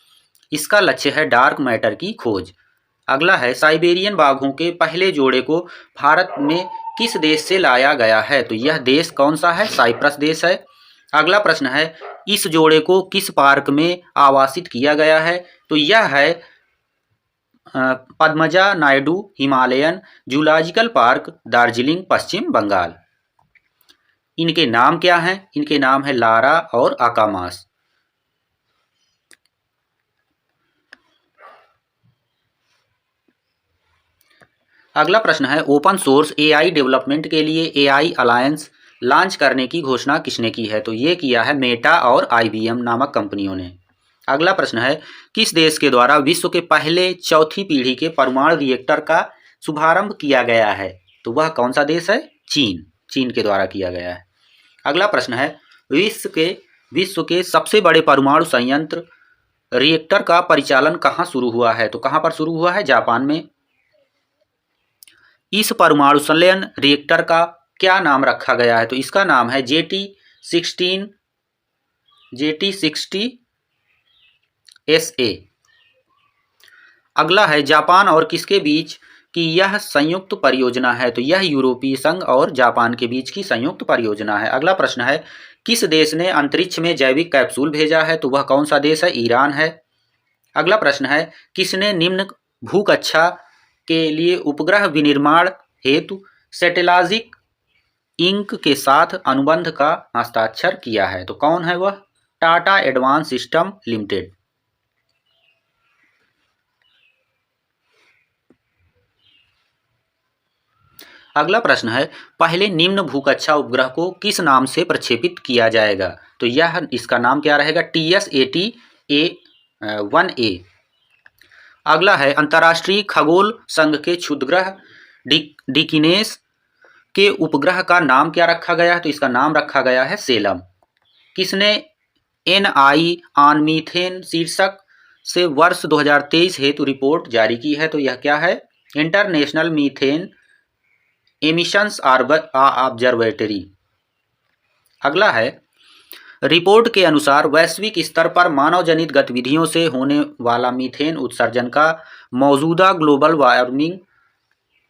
इसका लक्ष्य है डार्क मैटर की खोज। अगला है, साइबेरियन बाघों के पहले जोड़े को भारत में किस देश से लाया गया है? तो यह देश कौन सा है? साइप्रस देश है। अगला प्रश्न है, इस जोड़े को किस पार्क में आवासित किया गया है? तो यह है पद्मजा नायडू हिमालयन जूलॉजिकल पार्क, दार्जिलिंग, पश्चिम बंगाल। इनके नाम क्या हैं? इनके नाम है लारा और आकामास। अगला प्रश्न है, ओपन सोर्स एआई डेवलपमेंट के लिए एआई अलायंस लॉन्च करने की घोषणा किसने की है? तो ये किया है मेटा और आईबीएम नामक कंपनियों ने। अगला प्रश्न है, किस देश के द्वारा विश्व के पहले चौथी पीढ़ी के परमाणु रिएक्टर का शुभारंभ किया गया है? तो वह कौन सा देश है? चीन। चीन के द्वारा किया गया है। अगला प्रश्न है, विश्व के सबसे बड़े परमाणु संयंत्र रिएक्टर का परिचालन कहाँ शुरू हुआ है? तो कहाँ पर शुरू हुआ है? जापान में। इस परमाणु संलयन रिएक्टर का क्या नाम रखा गया है? तो इसका नाम है JT60SA। अगला है, जापान और किसके बीच की यह संयुक्त परियोजना है? तो यह यूरोपीय संघ और जापान के बीच की संयुक्त परियोजना है। अगला प्रश्न है, किस देश ने अंतरिक्ष में जैविक कैप्सूल भेजा है? तो वह कौन सा देश है? ईरान है। अगला प्रश्न है, किसने निम्न भूकक्षा के लिए उपग्रह विनिर्माण हेतु सैटेलाजिक इंक के साथ अनुबंध का हस्ताक्षर किया है? तो कौन है वह? Tata advance system limited. अगला प्रश्न है, पहले निम्न भूकक्षा उपग्रह को किस नाम से प्रक्षेपित किया जाएगा? तो यह इसका नाम क्या रहेगा? TSAT-1A। अगला है, अंतर्राष्ट्रीय खगोल संघ के क्षुद्रग्रह डिकिनेस के उपग्रह का नाम क्या रखा गया है? तो इसका नाम रखा गया है सेलम। किसने NI ऑन मीथेन शीर्षक से वर्ष 2023 हेतु रिपोर्ट जारी की है? तो यह क्या है? International methane emissions observatory. अगला है, रिपोर्ट के अनुसार वैश्विक स्तर पर मानव जनित गतिविधियों से होने वाला मीथेन उत्सर्जन का मौजूदा ग्लोबल वार्मिंग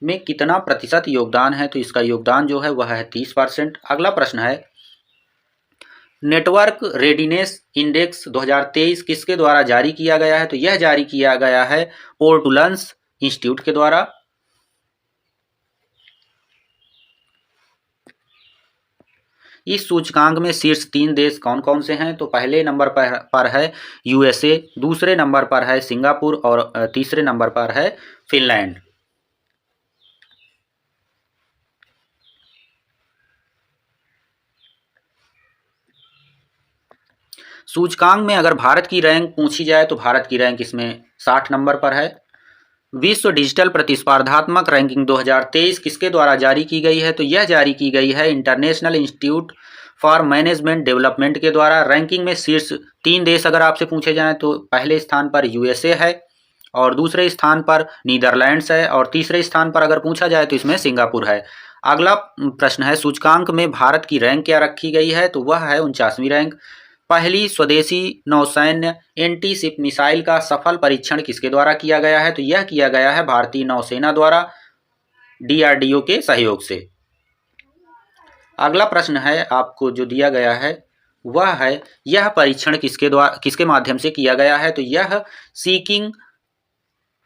में कितना प्रतिशत योगदान है? तो इसका योगदान जो है वह है 30%। अगला प्रश्न है, नेटवर्क रेडिनेस इंडेक्स 2023 किसके द्वारा जारी किया गया है? तो यह जारी किया गया है पोर्टुलन्स इंस्टीट्यूट के द्वारा। इस सूचकांक में शीर्ष 3 देश कौन कौन से हैं? तो पहले नंबर पर है USA, दूसरे नंबर पर है सिंगापुर और तीसरे नंबर पर है फिनलैंड। सूचकांक में अगर भारत की रैंक पूछी जाए तो भारत की रैंक इसमें 60 नंबर पर है। विश्व डिजिटल प्रतिस्पर्धात्मक रैंकिंग 2023 किसके द्वारा जारी की गई है? तो यह जारी की गई है international institute for management development के द्वारा। रैंकिंग में शीर्ष 3 देश अगर आपसे पूछे जाएं तो पहले स्थान पर USA है और दूसरे स्थान पर नीदरलैंड्स है और तीसरे स्थान पर अगर पूछा जाए तो इसमें सिंगापुर है। अगला प्रश्न है, सूचकांक में भारत की रैंक क्या रखी गई है? तो वह है 49वीं रैंक। पहली स्वदेशी नौसैन्य एंटी शिप मिसाइल का सफल परीक्षण किसके द्वारा किया गया है? तो यह किया गया है भारतीय नौसेना द्वारा DRDO के सहयोग से। अगला प्रश्न है आपको जो दिया गया है वह है, यह परीक्षण किसके माध्यम से किया गया है? तो यह सीकिंग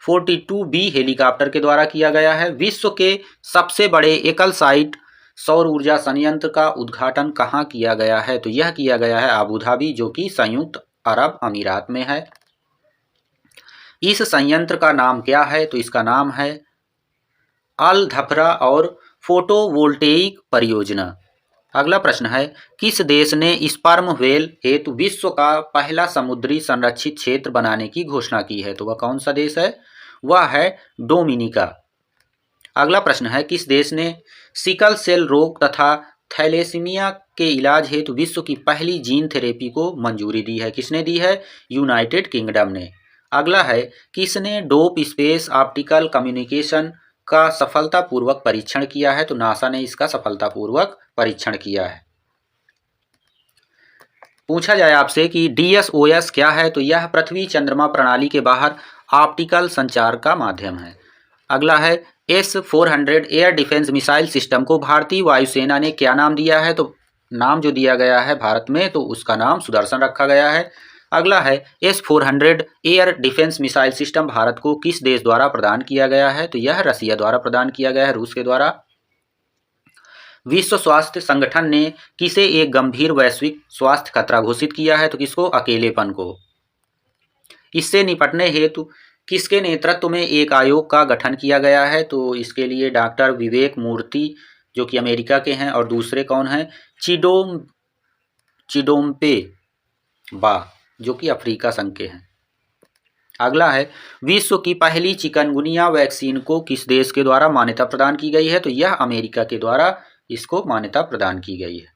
42B हेलीकॉप्टर के द्वारा किया गया है। विश्व के सबसे बड़े एकल साइट सौर ऊर्जा संयंत्र का उद्घाटन कहाँ किया गया है? तो यह किया गया है अबू धाबी, जो कि संयुक्त अरब अमीरात में है। इस संयंत्र का नाम क्या है? तो इसका नाम है अल धफरा और फोटोवोल्टेइक परियोजना। अगला प्रश्न है, किस देश ने स्पर्म व्हेल हेतु विश्व का पहला समुद्री संरक्षित क्षेत्र बनाने की घोषणा की है? तो वह कौन सा देश है? वह है डोमिनिका। अगला प्रश्न है, किस देश ने सिकल सेल रोग तथा थैलेसीमिया के इलाज हेतु विश्व की पहली जीन थेरेपी को मंजूरी दी है? किसने दी है? यूनाइटेड किंगडम ने। अगला है, किसने डोप स्पेस ऑप्टिकल कम्युनिकेशन का सफलतापूर्वक परीक्षण किया है? तो नासा ने इसका सफलतापूर्वक परीक्षण किया है। पूछा जाए आपसे कि DSOS क्या है, तो यह पृथ्वी चंद्रमा प्रणाली के बाहर ऑप्टिकल संचार का माध्यम है। अगला है, S-400 air defence missile system को भारतीय वायुसेना ने क्या नाम दिया है? तो नाम जो दिया गया है भारत में, तो उसका नाम सुदर्शन रखा गया है। अगला है, S-400 air defence missile system Bharat को किस देश द्वारा प्रदान किया गया है? तो यह रसिया द्वारा प्रदान किया गया है, रूस के द्वारा। विश्व स्वास्थ्य संगठन ने किसे एक गंभीर वैश्विक स्वास्थ्य खतरा घोषित किया है? तो किसको? अकेलेपन को। इससे निपटने हेतु किसके नेतृत्व में एक आयोग का गठन किया गया है? तो इसके लिए डॉक्टर विवेक मूर्ति जो कि अमेरिका के हैं, और दूसरे कौन हैं? चिडोम्पे बा जो कि अफ्रीका संघ के हैं। अगला है, विश्व की पहली चिकनगुनिया वैक्सीन को किस देश के द्वारा मान्यता प्रदान की गई है? तो यह अमेरिका के द्वारा इसको मान्यता प्रदान की गई है।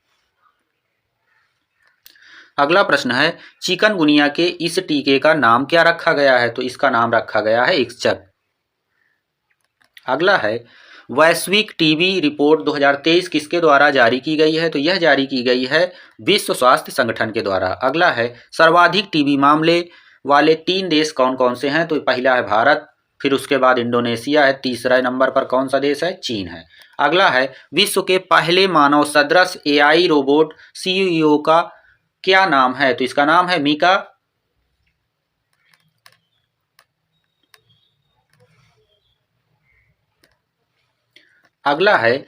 अगला प्रश्न है, चिकनगुनिया के इस टीके का नाम क्या रखा गया है? तो इसका नाम रखा गया है इक्सचक। अगला है, वैश्विक टीबी रिपोर्ट 2023 किसके द्वारा जारी की गई है? तो यह जारी की गई है विश्व स्वास्थ्य संगठन के द्वारा। अगला है, सर्वाधिक टीबी मामले वाले 3 देश कौन कौन से हैं? तो पहला है भारत, फिर उसके बाद इंडोनेशिया है, तीसरा नंबर पर कौन सा देश है? चीन है। अगला है, विश्व के पहले मानव सदृश AI रोबोट CEO का क्या नाम है? तो इसका नाम है मीका। अगला है,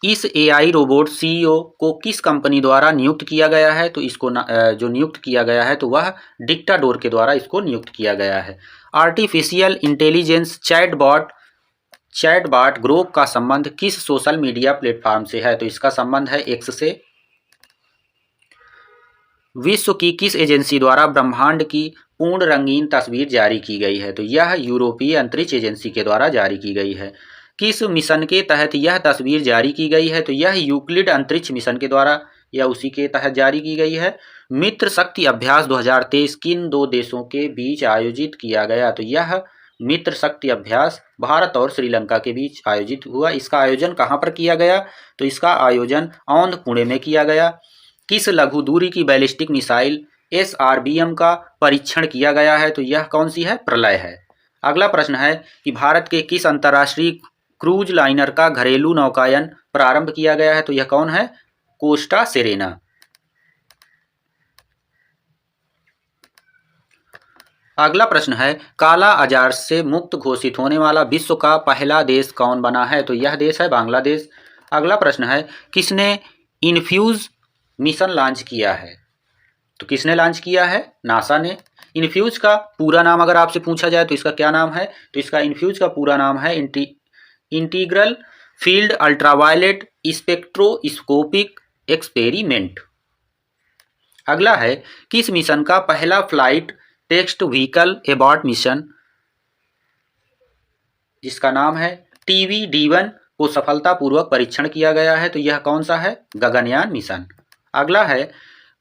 इस AI रोबोट CEO को किस कंपनी द्वारा नियुक्त किया गया है? तो इसको जो नियुक्त किया गया है तो वह डिक्टाडोर के द्वारा इसको नियुक्त किया गया है। आर्टिफिशियल इंटेलिजेंस चैटबॉट ग्रोक का संबंध किस सोशल मीडिया प्लेटफॉर्म से है? तो इसका संबंध है X से। विश्व की किस एजेंसी द्वारा ब्रह्मांड की पूर्ण रंगीन तस्वीर जारी की गई है? तो यह यूरोपीय अंतरिक्ष एजेंसी के द्वारा जारी की गई है। किस मिशन के तहत यह तस्वीर जारी की गई है? तो यह यूक्लिड अंतरिक्ष मिशन के द्वारा या उसी के तहत जारी की गई है। मित्र शक्ति अभ्यास 2023 किन 2 देशों के बीच आयोजित किया गया? तो यह मित्र शक्ति अभ्यास भारत और श्रीलंका के बीच आयोजित हुआ। इसका आयोजन कहाँ पर किया गया? तो इसका आयोजन औंध पुणे में किया गया। किस लघु दूरी की बैलिस्टिक मिसाइल SRBM का परीक्षण किया गया है? तो यह कौन सी है? प्रलय है। अगला प्रश्न है कि भारत के किस अंतर्राष्ट्रीय क्रूज लाइनर का घरेलू नौकायन प्रारंभ किया गया है? तो यह कौन है? Costa Serena. अगला प्रश्न है, काला आजार से मुक्त घोषित होने वाला विश्व का पहला देश कौन बना है? तो यह देश है बांग्लादेश। अगला प्रश्न है, किसने इन्फ्यूज मिशन लॉन्च किया है? तो किसने लॉन्च किया है? नासा ने। इन्फ्यूज का पूरा नाम अगर आपसे पूछा जाए तो इसका क्या नाम है? तो इसका इन्फ्यूज का पूरा नाम है integral field ultraviolet spectroscopic experiment. अगला है, किस मिशन का पहला flight test vehicle abort mission जिसका नाम है TVD-1 को सफलतापूर्वक परीक्षण किया गया है? तो यह कौन सा है? गगनयान मिशन। अगला है,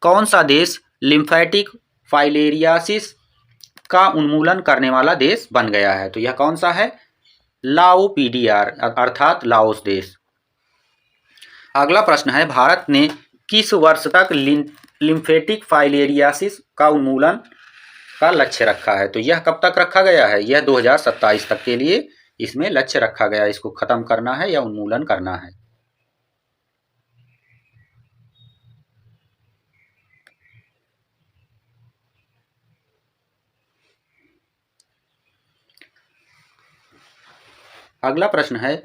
कौन सा देश लिम्फेटिक फाइलेरियासिस का उन्मूलन करने वाला देश बन गया है? तो यह कौन सा है? लाओपीडीआर अर्थात लाओस देश। अगला प्रश्न है, भारत ने किस वर्ष तक लिम्फेटिक फाइलेरियासिस का उन्मूलन का लक्ष्य रखा है? तो यह कब तक रखा गया है? यह 2027 तक के लिए इसमें लक्ष्य रखा गया है, इसको खत्म करना है या उन्मूलन करना है। अगला प्रश्न है,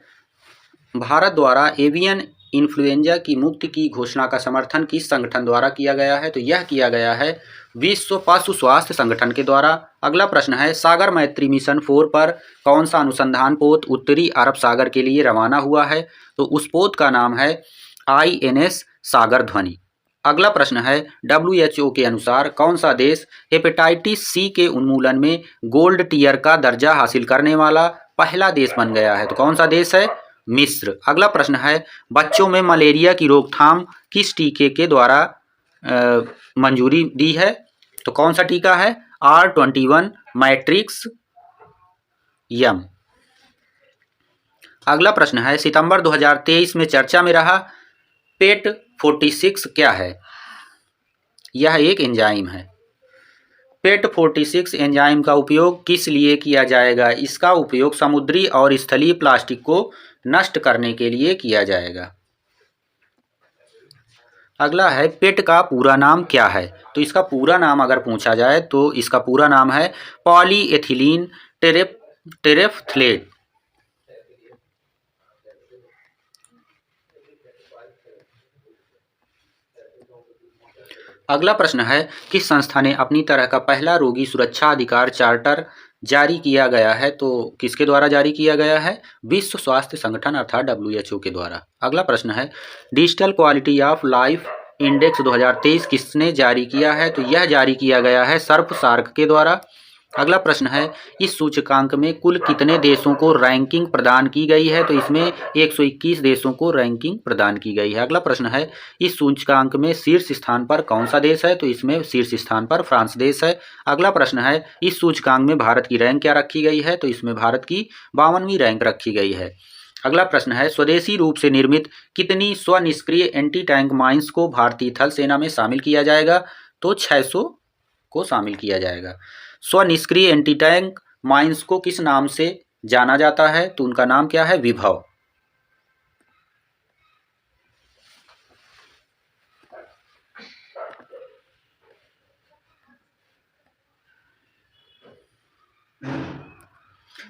भारत द्वारा एवियन इन्फ्लुएंजा की मुक्ति की घोषणा का समर्थन किस संगठन द्वारा किया गया है? तो यह किया गया है विश्व पशु स्वास्थ्य संगठन के द्वारा। अगला प्रश्न है, सागर मैत्री मिशन 4 पर कौन सा अनुसंधान पोत उत्तरी अरब सागर के लिए रवाना हुआ है? तो उस पोत का नाम है INS सागर ध्वनि। अगला प्रश्न है, WHO के अनुसार कौन सा देश हेपेटाइटिस C के उन्मूलन में गोल्ड टियर का दर्जा हासिल करने वाला पहला देश बन गया है? तो कौन सा देश है? मिस्र। अगला प्रश्न है, बच्चों में मलेरिया की रोकथाम किस टीके के द्वारा मंजूरी दी है? तो कौन सा टीका है? R21 मैट्रिक्स यम। अगला प्रश्न है, सितंबर 2023 में चर्चा में रहा पेट 46 क्या है? यह एक एंजाइम है। पेट 46 एंजाइम का उपयोग किस लिए किया जाएगा? इसका उपयोग समुद्री और स्थलीय प्लास्टिक को नष्ट करने के लिए किया जाएगा। अगला है, पेट का पूरा नाम क्या है? तो इसका पूरा नाम अगर पूछा जाए तो इसका पूरा नाम है पॉलीएथिलीन टेरेफ्थलेट। अगला प्रश्न है, किस संस्था ने अपनी तरह का पहला रोगी सुरक्षा अधिकार चार्टर जारी किया गया है? तो किसके द्वारा जारी किया गया है? विश्व स्वास्थ्य संगठन अर्थात WHO के द्वारा। अगला प्रश्न है, digital quality of life index 2023 किसने जारी किया है? तो यह जारी किया गया है सर्फ-सार्क के द्वारा। अगला प्रश्न है, इस सूचकांक में कुल कितने देशों को रैंकिंग प्रदान की गई है? तो इसमें 121 देशों को रैंकिंग प्रदान की गई है। अगला प्रश्न है, इस सूचकांक में शीर्ष स्थान पर कौन सा देश है? तो इसमें शीर्ष स्थान पर फ्रांस देश है। अगला प्रश्न है, इस सूचकांक में भारत की रैंक क्या रखी गई है? तो इसमें भारत की 52वीं रैंक रखी गई है। अगला प्रश्न है, स्वदेशी रूप से निर्मित कितनी स्वनिष्क्रिय एंटी टैंक माइंस को भारतीय थल सेना में शामिल किया जाएगा? तो 600 को शामिल किया जाएगा। स्वनिष्क्रिय एंटी टैंक माइंस को किस नाम से जाना जाता है? तो उनका नाम क्या है? विभव।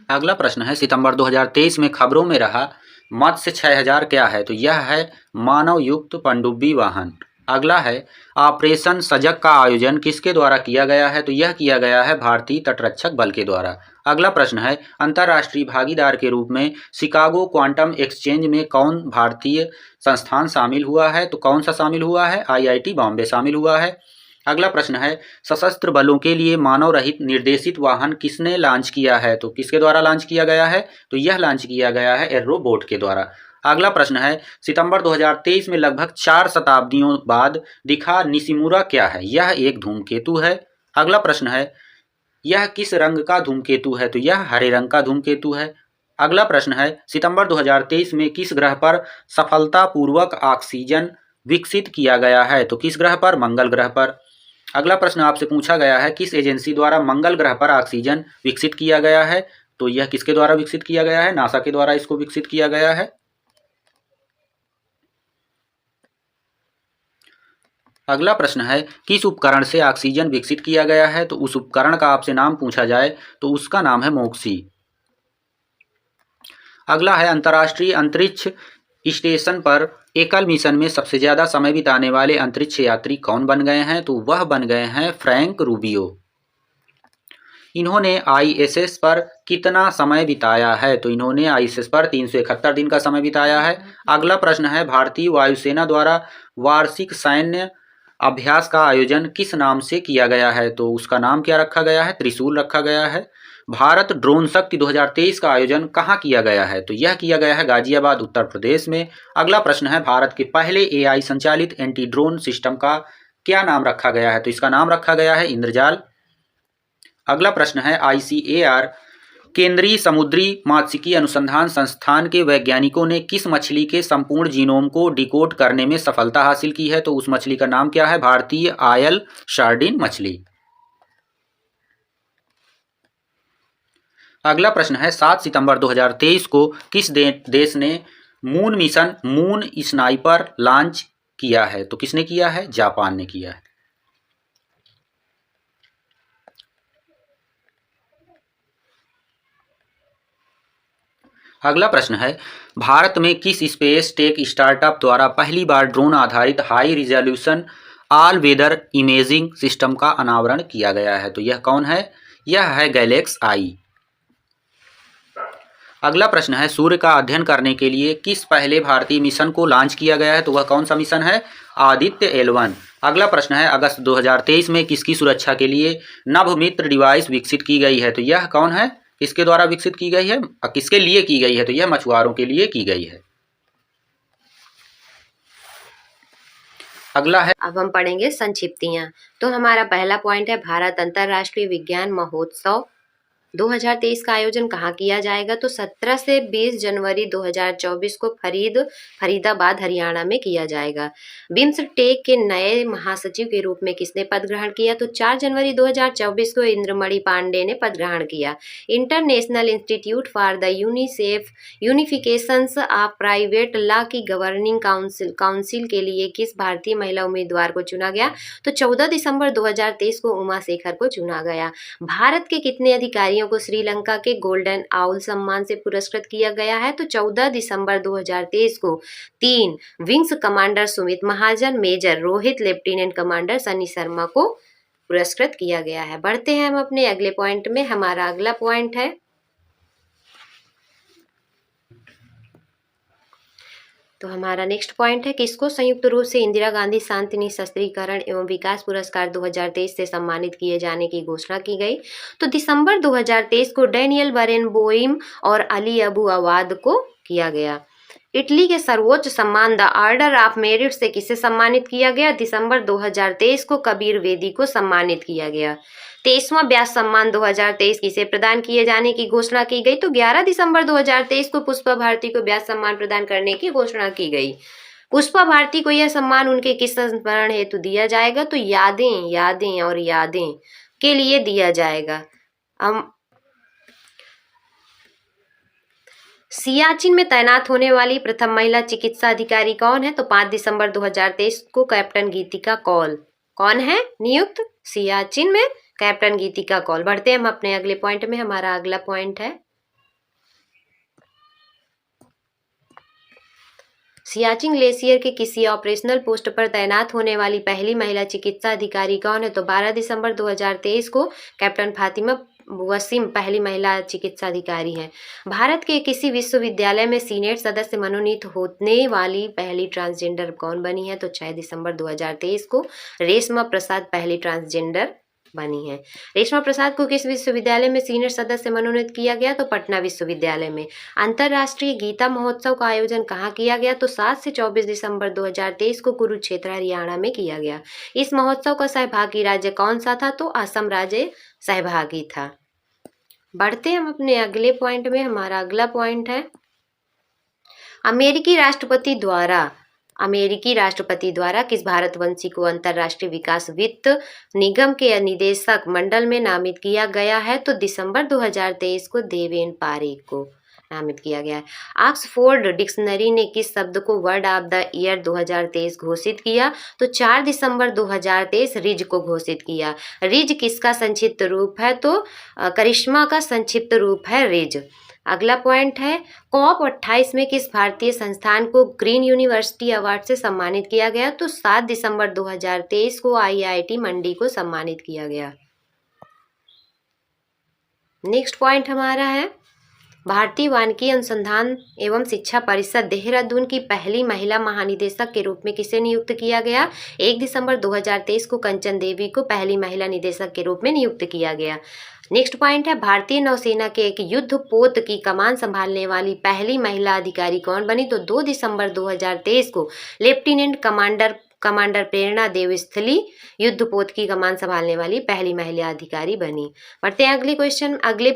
अगला प्रश्न है, सितंबर 2023 में खबरों में रहा मत्स्य 6000 क्या है? तो यह है मानव युक्त पनडुब्बी वाहन। अगला है, ऑपरेशन सजग का आयोजन किसके द्वारा किया गया है? तो यह किया गया है भारतीय तटरक्षक बल के द्वारा। अगला प्रश्न है, अंतर्राष्ट्रीय भागीदार के रूप में शिकागो क्वांटम एक्सचेंज में कौन भारतीय संस्थान शामिल हुआ है? तो कौन सा शामिल हुआ है? IIT बॉम्बे शामिल हुआ है। अगला प्रश्न है, सशस्त्र बलों के लिए मानव रहित निर्देशित वाहन किसने लॉन्च किया है? तो किसके द्वारा लॉन्च किया गया है? तो यह लॉन्च किया गया है एरोबोट के द्वारा। अगला प्रश्न है, सितंबर 2023 में लगभग 4 शताब्दियों बाद दिखा निशिमुरा क्या है? यह एक धूमकेतु है। अगला प्रश्न है, यह किस रंग का धूमकेतु है? तो यह हरे रंग का धूमकेतु है। अगला प्रश्न है, सितंबर 2023 में किस ग्रह पर सफलतापूर्वक ऑक्सीजन विकसित किया गया है? तो किस ग्रह पर? मंगल ग्रह पर। अगला प्रश्न आपसे पूछा गया है, किस एजेंसी द्वारा मंगल ग्रह पर ऑक्सीजन विकसित किया गया है? तो यह किसके द्वारा विकसित किया गया है? नासा के द्वारा इसको विकसित किया गया है। अगला प्रश्न है, किस उपकरण से ऑक्सीजन विकसित किया गया है? तो उस उपकरण का आपसे नाम पूछा जाए तो उसका नाम है मोक्सी। अगला है, अंतर्राष्ट्रीय अंतरिक्ष स्टेशन पर एकल मिशन में सबसे ज्यादा समय बिताने वाले अंतरिक्ष यात्री कौन बन गए हैं? तो वह बन गए हैं फ्रैंक रूबियो। इन्होंने ISS पर कितना समय बिताया है? तो इन्होंने ISS पर 371 दिन का समय बिताया है। अगला प्रश्न है, भारतीय वायुसेना द्वारा वार्षिक सैन्य अभ्यास का आयोजन किस नाम से किया गया है? तो उसका नाम क्या रखा गया है? त्रिशूल रखा गया है। भारत ड्रोन शक्ति 2023 का आयोजन कहाँ किया गया है? तो यह किया गया है गाजियाबाद उत्तर प्रदेश में। अगला प्रश्न है, भारत के पहले AI संचालित एंटी ड्रोन सिस्टम का क्या नाम रखा गया है? तो इसका नाम रखा गया है इंद्रजाल। अगला प्रश्न है, ICAR केंद्रीय समुद्री मात्स्यिकी अनुसंधान संस्थान के वैज्ञानिकों ने किस मछली के संपूर्ण जीनोम को डिकोड करने में सफलता हासिल की है? तो उस मछली का नाम क्या है? भारतीय आयल सार्डिन मछली। अगला प्रश्न है, 7 सितंबर 2023 को किस देश ने moon mission moon sniper launch किया है? तो किसने किया है? जापान ने किया है। अगला प्रश्न है, भारत में किस स्पेस टेक स्टार्टअप द्वारा पहली बार ड्रोन आधारित high resolution all weather imaging system का अनावरण किया गया है? तो यह कौन है? यह है गैलेक्स आई। अगला प्रश्न है, सूर्य का अध्ययन करने के लिए किस पहले भारतीय मिशन को लॉन्च किया गया है? तो वह कौन सा मिशन है? आदित्य L1। अगला प्रश्न है, अगस्त 2023 में किसकी सुरक्षा के लिए नभमित्र डिवाइस विकसित की गई है? तो यह कौन है? किसके द्वारा विकसित की गई है, किसके लिए की गई है, तो यह मछुआरों के लिए की गई है। अगला है, अब हम पढ़ेंगे संक्षिप्तियां। तो हमारा पहला पॉइंट है भारत अंतर्राष्ट्रीय विज्ञान महोत्सव 2023 का आयोजन कहाँ किया जाएगा? तो 17 से 20 जनवरी 2024 को फरीदाबाद हरियाणा में किया जाएगा। बिम्सटेक के नए महासचिव के रूप में किसने पद ग्रहण किया? तो 4 जनवरी 2024 को इंद्रमणि पांडे ने पद ग्रहण किया। International institute for the unifications of private law की गवर्निंग काउंसिल के लिए किस भारतीय महिला उम्मीदवार को चुना गया? तो 14 दिसंबर 2023 को उमा शेखर को चुना गया। भारत के कितने अधिकारियों को श्रीलंका के गोल्डन आउल सम्मान से पुरस्कृत किया गया है? तो 14 दिसंबर 2023 को 3 wings commander Sumit Mahajan, major Rohit, lieutenant commander Sunny Sharma को पुरस्कृत किया गया है। बढ़ते हैं हम अपने अगले पॉइंट में। हमारा अगला पॉइंट है तो हमारा नेक्स्ट पॉइंट है किसको संयुक्त रूप से इंदिरा गांधी शांति निःशस्त्रीकरण एवं विकास पुरस्कार 2023 से सम्मानित किए जाने की घोषणा की गई? तो दिसंबर 2023 को डैनियल बरेनबोइम और अली अबू अवाद को किया गया। इटली के सर्वोच्च सम्मान द ऑर्डर ऑफ मेरिट से किसे सम्मानित किया गया? दिसंबर 2023 को कबीर वेदी को सम्मानित किया गया। 23वां व्यास सम्मान 2023 किसे प्रदान किए जाने की घोषणा की गई? तो 11 दिसंबर 2023 को पुष्पा भारती को व्यास सम्मान प्रदान करने की घोषणा की गई। पुष्पा भारती को यह सम्मान उनके किस संस्मरण हेतु दिया जाएगा? तो यादें और यादें के लिए दिया जाएगा। सियाचिन में तैनात होने वाली प्रथम महिला चिकित्सा अधिकारी कौन है? तो 5 दिसंबर 2023 को कैप्टन गीतिका कौल कौन है नियुक्त सियाचिन में? कैप्टन गीतिका कौल। बढ़ते हैं हम अपने अगले पॉइंट में। हमारा अगला पॉइंट है सियाचिन ग्लेशियर के किसी ऑपरेशनल पोस्ट पर तैनात होने वाली पहली महिला चिकित्सा अधिकारी कौन है? तो 12 दिसंबर 2023 को कैप्टन फातिमा वसीम पहली महिला चिकित्सा अधिकारी हैं। भारत के किसी विश्वविद्यालय में सीनेट सदस्य मनोनीत होने वाली पहली ट्रांसजेंडर कौन बनी है? तो 6 दिसंबर 2023 को रेशमा प्रसाद पहली ट्रांसजेंडर बनी है। रेशमा प्रसाद को किस विश्वविद्यालय में सीनेट सदस्य मनोनीत किया गया? तो पटना विश्वविद्यालय में। अंतर्राष्ट्रीय गीता महोत्सव का आयोजन कहाँ किया गया? तो 7 से 24 दिसंबर 2023 को कुरुक्षेत्र हरियाणा में किया गया। इस महोत्सव का सहभागी राज्य कौन सा था? तो असम राज्य सहभागी था। बढ़ते हैं हम अपने अगले पॉइंट में। हमारा अगला पॉइंट है अमेरिकी राष्ट्रपति द्वारा किस भारतवंशी को अंतर्राष्ट्रीय विकास वित्त निगम के निदेशक मंडल में नामित किया गया है? तो दिसंबर 2023 को देवेन पारेख को नामित किया गया है। ऑक्सफोर्ड डिक्शनरी ने किस शब्द को वर्ड ऑफ द ईयर 2023 घोषित किया? तो 4 दिसंबर 2023 रिज को घोषित किया। रिज किसका संक्षिप्त रूप है? तो करिश्मा का संक्षिप्त रूप है रिज। अगला पॉइंट है COP28 में किस भारतीय संस्थान को ग्रीन यूनिवर्सिटी अवार्ड से सम्मानित किया गया? तो 7 दिसंबर 2023 को IIT मंडी को सम्मानित किया गया। नेक्स्ट पॉइंट हमारा है भारतीय वानिकी अनुसंधान एवं शिक्षा परिषद देहरादून की पहली महिला महानिदेशक के रूप में किसे नियुक्त किया गया? 1 दिसंबर 2023 को कंचन देवी को पहली महिला निदेशक के रूप में नियुक्त किया गया। नेक्स्ट पॉइंट है भारतीय नौसेना के एक युद्ध पोत की कमान संभालने वाली पहली महिला अधिकारी कौन बनी? तो 2 दिसंबर 2023 को लेफ्टिनेंट कमांडर प्रेरणा देवस्थली युद्धपोत की कमान संभालने वाली पहली महिला अधिकारी बनी। बढ़ते हैं अगले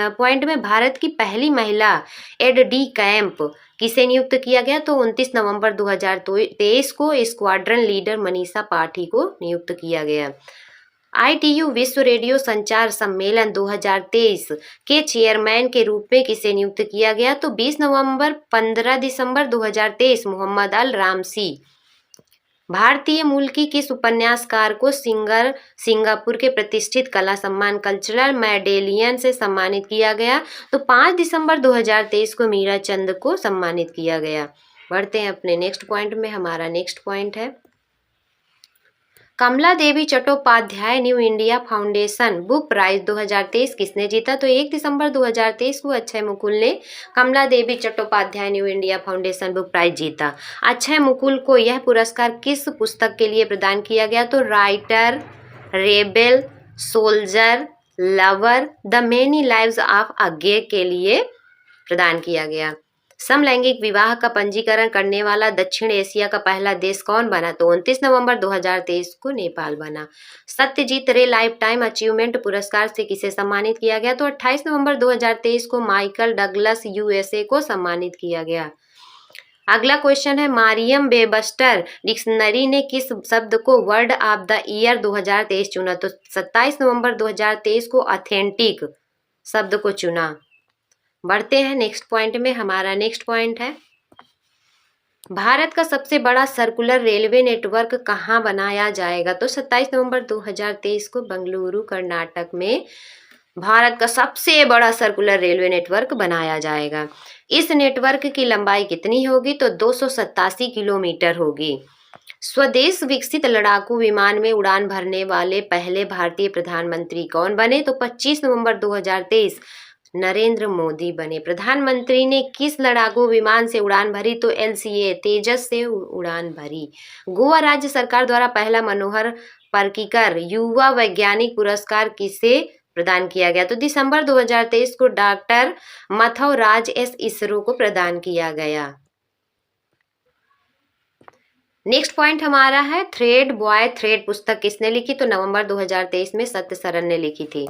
पॉइंट में भारत की पहली महिला एड डी कैंप किसे नियुक्त किया गया? तो 29 नवंबर 2023 को स्क्वाड्रन लीडर मनीषा पाठी को नियुक्त किया गया। ITU विश्व रेडियो संचार सम्मेलन 2023 के चेयरमैन के रूप में किसे नियुक्त किया गया? तो 15 दिसंबर 2023 मोहम्मद अल रामसी। भारतीय मूल की किस उपन्यासकार को सिंगापुर के प्रतिष्ठित कला सम्मान कल्चरल मेडेलियन से सम्मानित किया गया? तो 5 दिसंबर 2023 को मीरा चंद को सम्मानित किया गया। बढ़ते हैं अपने नेक्स्ट पॉइंट में। हमारा नेक्स्ट पॉइंट है Kamala Devi Chattopadhyay new India foundation book prize 2023 किसने जीता? तो 1 दिसंबर 2023 को अक्षय मुकुल ने Kamala Devi Chattopadhyay new India foundation book prize जीता। अक्षय मुकुल को यह पुरस्कार किस पुस्तक के लिए प्रदान किया गया? तो writer, rebel, soldier, lover the many lives of Agyeya के लिए प्रदान किया गया। समलैंगिक विवाह का पंजीकरण करने वाला दक्षिण एशिया का पहला देश कौन बना? तो 29 नवंबर 2023 को नेपाल बना। सत्यजीत रे लाइफ टाइम अचीवमेंट पुरस्कार से किसे सम्मानित किया गया? तो 28 नवंबर 2023 को माइकल डगलस यूएसए को सम्मानित किया गया। अगला क्वेश्चन है, मारियम वेबस्टर डिक्शनरी ने किस शब्द को वर्ड ऑफ द ईयर 2023 चुना? तो 27 नवंबर 2023 को ऑथेंटिक शब्द को चुना। बढ़ते हैं नेक्स्ट पॉइंट में। हमारा नेक्स्ट पॉइंट है, भारत का सबसे बड़ा सर्कुलर रेलवे नेटवर्क कहाँ बनाया जाएगा? तो 27 नवंबर 2023 को बेंगलुरु कर्नाटक में भारत का सबसे बड़ा सर्कुलर रेलवे नेटवर्क बनाया जाएगा। इस नेटवर्क की लंबाई कितनी होगी? तो 287 किलोमीटर होगी। स्वदेश विकसित लड़ाकू विमान में उड़ान भरने वाले पहले भारतीय प्रधानमंत्री कौन बने? तो 25 नवंबर 2023 नरेंद्र मोदी बने। प्रधानमंत्री ने किस लड़ाकू विमान से उड़ान भरी? तो LCA तेजस से उड़ान भरी। गोवा राज्य सरकार द्वारा पहला मनोहर पर्रिकर युवा वैज्ञानिक पुरस्कार किसे प्रदान किया गया? तो दिसंबर 2023 को डॉक्टर मथव राज एस इसरो को प्रदान किया गया। नेक्स्ट पॉइंट हमारा है, थ्रेड बॉय थ्रेड पुस्तक किसने लिखी? तो नवंबर 2023 में सत्य सरन ने लिखी थी।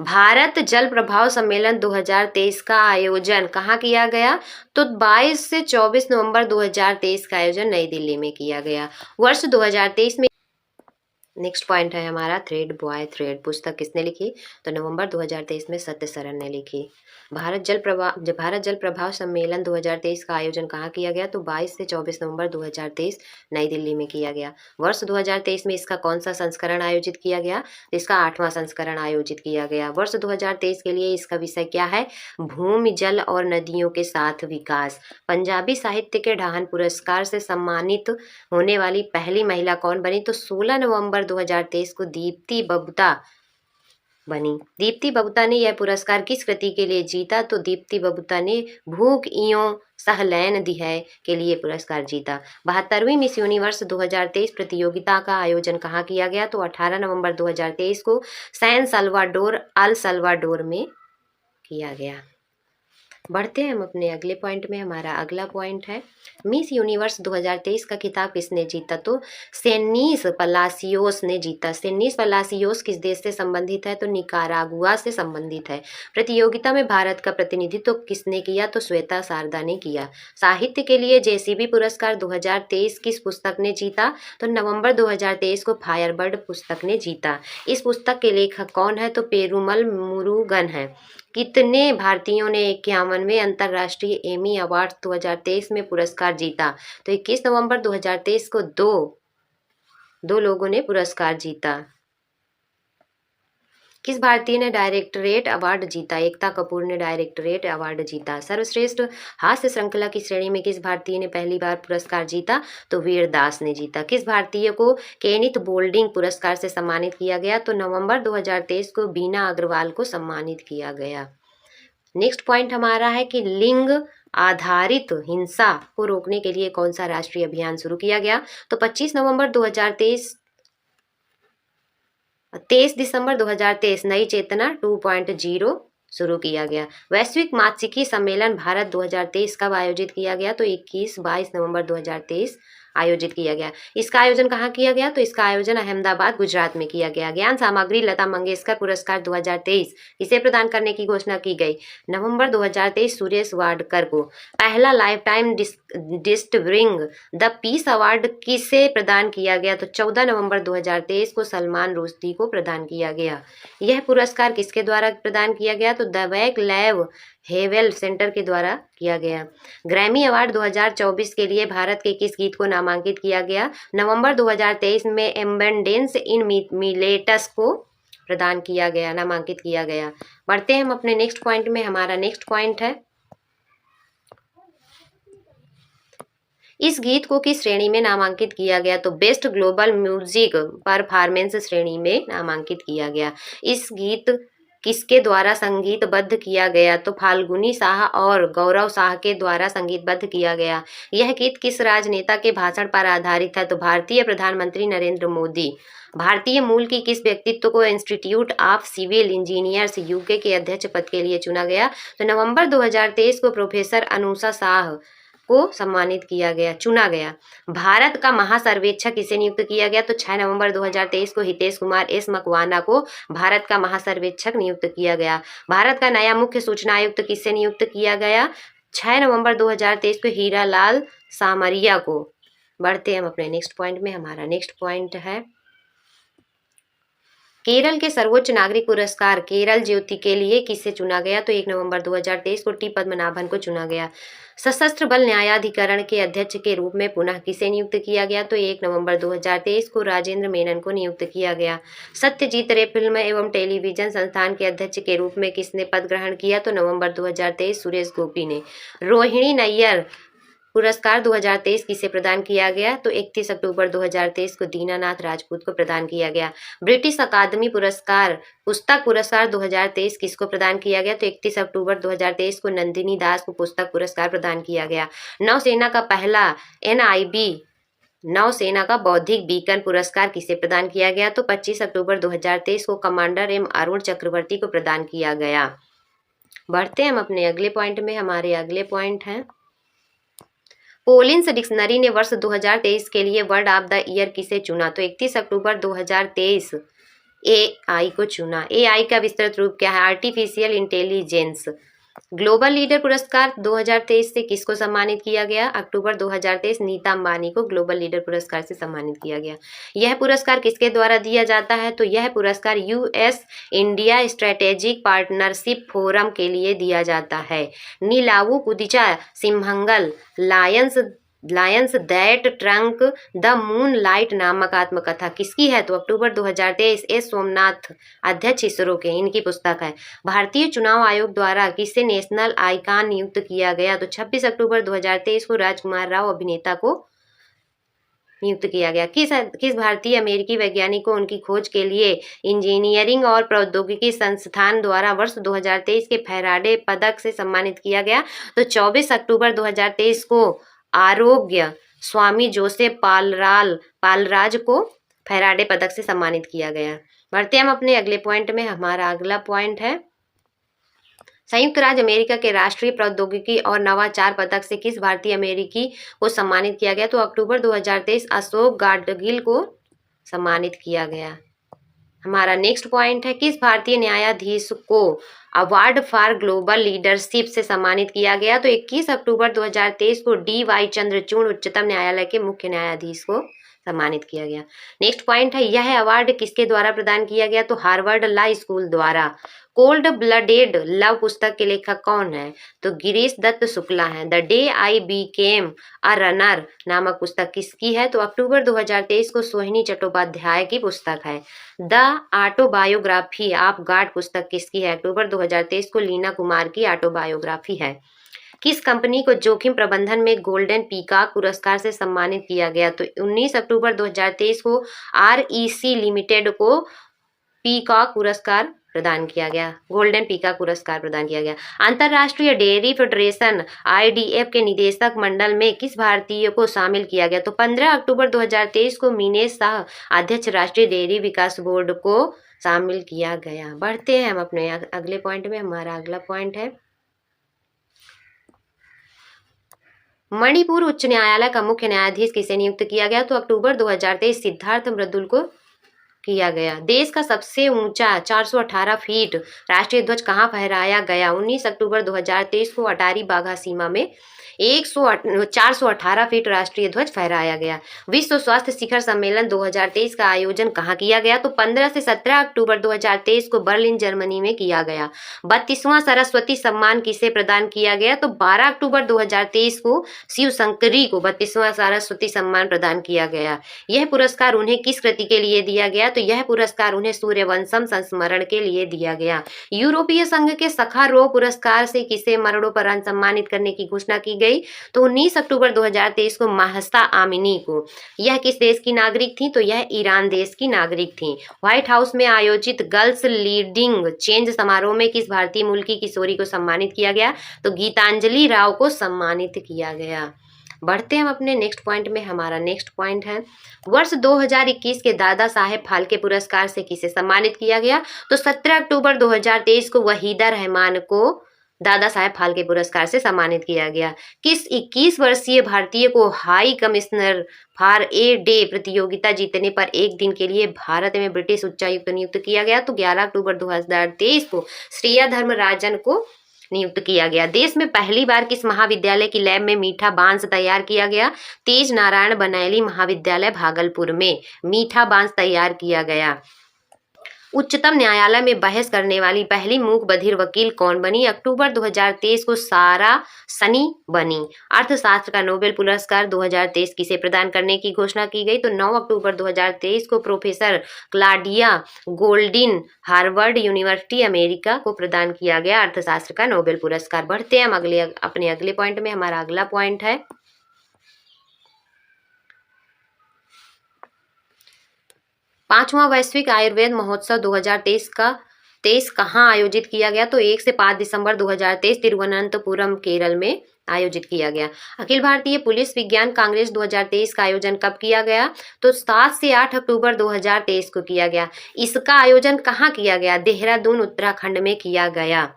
भारत जल प्रभाव सम्मेलन 2023 का आयोजन कहाँ किया गया? तो 22 से 24 नवंबर 2023 का आयोजन नई दिल्ली में किया गया। वर्ष 2023 में नेक्स्ट पॉइंट है हमारा, थ्रेड बॉय थ्रेड पुस्तक किसने लिखी? तो नवंबर 2023 में सत्य सरन ने लिखी। भारत जल प्रभाव सम्मेलन 2023 का आयोजन कहाँ किया गया? तो 22 से 24 नवंबर 2023 नई दिल्ली में किया गया। वर्ष 2023 में इसका कौन सा संस्करण आयोजित किया गया? तो इसका 8वां संस्करण आयोजित किया गया। वर्ष 2023 के लिए इसका विषय क्या है? भूमि, जल और नदियों के साथ विकास। पंजाबी साहित्य के ढाहन पुरस्कार से सम्मानित होने वाली पहली महिला कौन बनी? तो 16 नवंबर 2023 को दीप्ति बबुता बनी। दीप्ति बबुता ने यह पुरस्कार किस कृति के लिए जीता? तो दीप्ति बबुता ने भूख इयों सहलैन दिहै के लिए पुरस्कार जीता। 72वीं मिस यूनिवर्स 2023 प्रतियोगिता का आयोजन कहाँ किया गया? तो 18 नवंबर 2023 को सैन सल्वाडोर अल सल्वाडोर में किया गया। बढ़ते हैं हम अपने अगले पॉइंट में। हमारा अगला पॉइंट है, मिस यूनिवर्स 2023 का खिताब किसने जीता? तो सेनिस पलासियोस ने जीता। सेनिस पलासियोस किस देश से संबंधित है? तो निकारागुआ से संबंधित है। प्रतियोगिता में भारत का प्रतिनिधित्व किसने किया? तो श्वेता शारदा ने किया। साहित्य के लिए JCB पुरस्कार 2023 किस पुस्तक ने जीता? तो नवंबर 2023 को फायरबर्ड पुस्तक ने जीता। इस पुस्तक के लेखक कौन है? तो पेरुमल मुरुगन है। कितने भारतीयों ने 51वें अंतर्राष्ट्रीय एमी अवार्ड 2023 में पुरस्कार जीता? तो 21 नवंबर 2023 को दो लोगों ने पुरस्कार जीता। किस भारतीय ने डायरेक्टरेट अवार्ड जीता? एकता कपूर ने डायरेक्टरेट अवार्ड जीता। सर्वश्रेष्ठ हास्य श्रृंखला की श्रेणी में किस भारतीय ने पहली बार पुरस्कार जीता? तो वीर दास ने जीता। किस भारतीय को केनिथ बोल्डिंग पुरस्कार से सम्मानित किया गया? तो नवंबर 2023 को बीना अग्रवाल को सम्मानित किया गया। नेक्स्ट पॉइंट हमारा है कि लिंग आधारित हिंसा को रोकने के लिए कौन सा राष्ट्रीय अभियान शुरू किया गया? तो 23 दिसंबर 2023 नई चेतना 2.0 शुरू किया गया। वैश्विक मात्स्यिकी सम्मेलन भारत 2023 कब आयोजित किया गया? तो 21-22 नवंबर 2023 आयोजित किया गया। इसका आयोजन कहाँ किया गया? तो इसका आयोजन अहमदाबाद गुजरात में किया गया। ज्ञान सामग्री लता मंगेशकर पुरस्कार 2023 इसे प्रदान करने की घोषणा की गई। नवंबर 2023 सुरेश वाडकर को। पहला life time discovering the peace award किसे प्रदान किया गया? तो 14 नवंबर 2023 को सलमान रुश्दी को प्रदान किया गया। यह पुरस्कार किसके द्वारा प्रदान किया गया? तो द वैक लैव हेवेल सेंटर के द्वारा किया गया। ग्रैमी अवार्ड 2024 के लिए भारत के किस गीत को नामांकित किया गया? नवंबर 2023 में एम्बेंडेंस इन मिलेटस को प्रदान किया गया, नामांकित किया गया। बढ़ते हैं हम अपने नेक्स्ट पॉइंट में। हमारा नेक्स्ट पॉइंट है, इस गीत को किस श्रेणी में नामांकित किया गया? तो बेस्ट ग्लोबल म्यूजिक परफॉर्मेंस श्रेणी में नामांकित किया गया। इस गीत किसके द्वारा संगीतबद्ध किया गया? तो फाल्गुनी शाह और गौरव शाह के द्वारा संगीतबद्ध किया गया। यह गीत किस राजनेता के भाषण पर आधारित है? तो भारतीय प्रधानमंत्री नरेंद्र मोदी। भारतीय मूल की किस व्यक्तित्व को institute of civil engineers UK के अध्यक्ष पद के लिए चुना गया? तो नवंबर 2023 को प्रोफेसर अनुषा शाह को सम्मानित किया गया, चुना गया। भारत का महासर्वेक्षक किसे नियुक्त किया गया? तो 6 नवंबर 2023 को हितेश कुमार एस मकवाना को भारत का महासर्वेक्षक नियुक्त किया गया। भारत का नया मुख्य सूचना आयुक्त किसे नियुक्त किया गया? 6 नवंबर 2023 को हीरा लाल सामरिया को। बढ़ते हैं हम अपने नेक्स्ट पॉइंट में। हमारा नेक्स्ट पॉइंट है केरल के सर्वोच्च नागरिक पुरस्कार केरल ज्योति के लिए किसे चुना गया? तो 1 नवंबर 2023 को टी पद्मनाभन को चुना गया। सशस्त्र बल न्यायाधिकरण के अध्यक्ष के रूप में पुनः किसे नियुक्त किया गया? तो 1 नवंबर 2023 को राजेंद्र मेनन को नियुक्त किया गया। सत्यजीत रे फिल्म एवं टेलीविजन संस्थान के अध्यक्ष के रूप में किसने पद ग्रहण किया? तो नवंबर 2023 सुरेश गोपी ने। रोहिणी नैयर पुरस्कार 2023 किसे प्रदान किया गया? तो 31 अक्टूबर 2023 को दीनानाथ राजपूत को प्रदान किया गया। ब्रिटिश अकादमी पुरस्कार पुस्तक पुरस्कार 2023 किसको प्रदान किया गया? तो 31 अक्टूबर 2023 को नंदिनी दास को पुस्तक पुरस्कार प्रदान किया गया। नौसेना का पहला NIB नौसेना का बौद्धिक बीकन पुरस्कार किसे प्रदान किया गया? तो 25 अक्टूबर 2023 को कमांडर M अरुण चक्रवर्ती को प्रदान किया गया। बढ़ते हैं हम अपने अगले पॉइंट में। हमारे अगले पॉइंट हैं कोलिंस डिक्शनरी ने वर्ष 2023 के लिए वर्ड ऑफ द ईयर किसे चुना? तो 31 अक्टूबर 2023 AI को चुना। AI का विस्तृत रूप क्या है? Artificial intelligence. ग्लोबल लीडर पुरस्कार 2023 से किसको सम्मानित किया गया? अक्टूबर 2023 नीता अंबानी को ग्लोबल लीडर पुरस्कार से सम्मानित किया गया। यह पुरस्कार किसके द्वारा दिया जाता है? तो यह पुरस्कार US India strategic partnership forum के लिए दिया जाता है। Nilavu Kudicha Simhangal lions that drank the moon light नामक आत्मकथा किसकी है? तो अक्टूबर 2023 एस सोमनाथ अध्यक्ष इसरो के, इनकी पुस्तक है। भारतीय चुनाव आयोग द्वारा किसे नेशनल आइकॉन नियुक्त किया गया? तो 26 अक्टूबर 2023 को राजकुमार राव अभिनेता को नियुक्त किया गया। किस भारतीय अमेरिकी वैज्ञानिक को उनकी खोज के लिए इंजीनियरिंग और प्रौद्योगिकी संस्थान द्वारा वर्ष 2023 के फैराडे पदक से सम्मानित किया गया? तो 24 अक्टूबर 2023 को आरोग्य स्वामी जोसेफ पालराज को फैराडे पदक से सम्मानित किया गया। बढ़ते हम अपने अगले पॉइंट में। हमारा अगला पॉइंट है संयुक्त राज्य अमेरिका के राष्ट्रीय प्रौद्योगिकी और नवाचार पदक से किस भारतीय अमेरिकी को सम्मानित किया गया? तो अक्टूबर 2023 अशोक गाडगिल को सम्मानित किया गया। हमारा नेक्स्ट पॉइंट है किस भारतीय न्यायाधीश को अवार्ड फॉर ग्लोबल लीडरशिप से सम्मानित किया गया? तो 21 अक्टूबर 2023 को DY चंद्रचूड़ उच्चतम न्यायालय के मुख्य न्यायाधीश को सम्मानित किया गया। नेक्स्ट पॉइंट है यह अवार्ड किसके द्वारा प्रदान किया गया? तो हार्वर्ड लॉ स्कूल द्वारा। कोल्ड ब्लडेड लव पुस्तक के लेखक कौन है? तो गिरीश दत्त शुक्ला हैं। The day I Beckham a runner नामक पुस्तक किसकी है? तो अक्टूबर 2023 को सोहिनी चट्टोपाध्याय की पुस्तक है। द ऑटोबायोग्राफी ऑफ गॉड पुस्तक किसकी है? अक्टूबर 2023 को लीना कुमार की ऑटोबायोग्राफी है। किस कंपनी को जोखिम प्रबंधन में गोल्डन पीकॉक पुरस्कार से सम्मानित किया गया? तो 19 अक्टूबर 2023 को REC लिमिटेड को पीकॉक पुरस्कार प्रदान किया गया, गोल्डन पीकॉक पुरस्कार प्रदान किया गया। अंतर्राष्ट्रीय डेयरी फेडरेशन IDF के निदेशक मंडल में किस भारतीय को शामिल किया गया? तो 15 अक्टूबर 2023 को मीनेश शाह अध्यक्ष राष्ट्रीय डेयरी विकास बोर्ड को शामिल किया गया। बढ़ते हैं हम अपने अगले पॉइंट में। हमारा अगला पॉइंट है मणिपुर उच्च न्यायालय का मुख्य न्यायाधीश किसे नियुक्त किया गया? तो अक्टूबर 2023 सिद्धार्थ मृदुल को किया गया। देश का सबसे ऊंचा 418 फीट राष्ट्रीय ध्वज कहाँ फहराया गया? 19 अक्टूबर 2023 को अटारी बाघा सीमा में 418 फीट राष्ट्रीय ध्वज फहराया गया। विश्व स्वास्थ्य शिखर सम्मेलन 2023 का आयोजन कहाँ किया गया? तो 15 से 17 अक्टूबर 2023 को बर्लिन जर्मनी में किया गया। 32वां सरस्वती सम्मान किसे प्रदान किया गया? तो 12 अक्टूबर 2023 को शिव शंकरी को 32वां सरस्वती सम्मान प्रदान किया गया। यह पुरस्कार उन्हें किस कृति के लिए दिया गया? तो यह पुरस्कार उन्हें सूर्यवंशम संस्मरण के लिए दिया गया। यूरोपीय संघ के सखारोव पुरस्कार से किसे मरणोपरांत सम्मानित करने की घोषणा की की गई? तो 19 अक्टूबर 2023 को महसा आमिनी को। यह किस देश की नागरिक थी? तो यह ईरान देश की नागरिक थी। व्हाइट हाउस में आयोजित गर्ल्स लीडिंग चेंज समारोह में किस भारतीय मूल की किशोरी को सम्मानित किया गया? तो गीतांजलि राव को सम्मानित किया गया। बढ़ते हम अपने नेक्स्ट पॉइंट में। हमारा नेक्स्ट पॉइंट है वर्ष 2021 के दादा साहेब फाल्के पुरस्कार से किसे सम्मानित किया गया? तो 17 अक्टूबर 2023 को वहीदा रहमान को दादा साहेब फाल्के पुरस्कार से सम्मानित किया गया। किस 21 वर्षीय भारतीय को high commissioner for a day प्रतियोगिता जीतने पर एक दिन के लिए भारत में ब्रिटिश उच्चायुक्त नियुक्त किया गया? तो 11 अक्टूबर 2023 को श्रेया धर्मराजन को नियुक्त किया गया। देश में पहली बार किस महाविद्यालय की लैब में मीठा बांस तैयार किया गया? तेज नारायण बनैली महाविद्यालय भागलपुर में मीठा बांस तैयार किया गया। उच्चतम न्यायालय में बहस करने वाली पहली मूक बधिर वकील कौन बनी? अक्टूबर 2023 को सारा सनी बनी। अर्थशास्त्र का नोबेल पुरस्कार 2023 किसे प्रदान करने की घोषणा की गई? तो 9 अक्टूबर 2023 को professor Claudia Goldin Harvard University America को प्रदान किया गया अर्थशास्त्र का नोबेल पुरस्कार। बढ़ते हैं हम अपने अगले पॉइंट में। हमारा अगला पॉइंट है 5वां वैश्विक आयुर्वेद महोत्सव 2023 कहाँ आयोजित किया गया? तो 1 से 5 दिसंबर 2023 तिरुवनंतपुरम केरल में आयोजित किया गया। अखिल भारतीय पुलिस विज्ञान कांग्रेस 2023 का आयोजन कब किया गया? तो 7 से 8 अक्टूबर 2023 को किया गया। इसका आयोजन कहाँ किया गया? देहरादून उत्तराखंड में किया गया।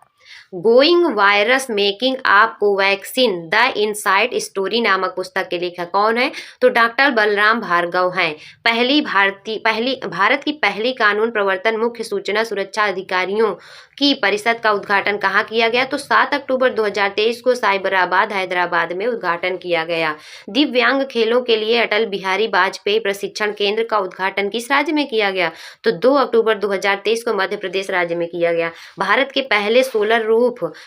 गोइंग वायरस मेकिंग आप कोवैक्सीन द इनसाइड स्टोरी नामक पुस्तक के लेखक कौन है? तो डॉक्टर बलराम भार्गव हैं। भारत की पहली कानून प्रवर्तन मुख्य सूचना सुरक्षा अधिकारियों की परिषद का उद्घाटन कहाँ किया गया? तो 7 अक्टूबर 2023 को साइबराबाद हैदराबाद में उद्घाटन किया गया। दिव्यांग खेलों के लिए अटल बिहारी वाजपेयी प्रशिक्षण केंद्र का उद्घाटन किस राज्य में किया गया? तो 2 अक्टूबर 2023 को मध्य प्रदेश राज्य में किया गया। भारत के पहले सोलर रूफ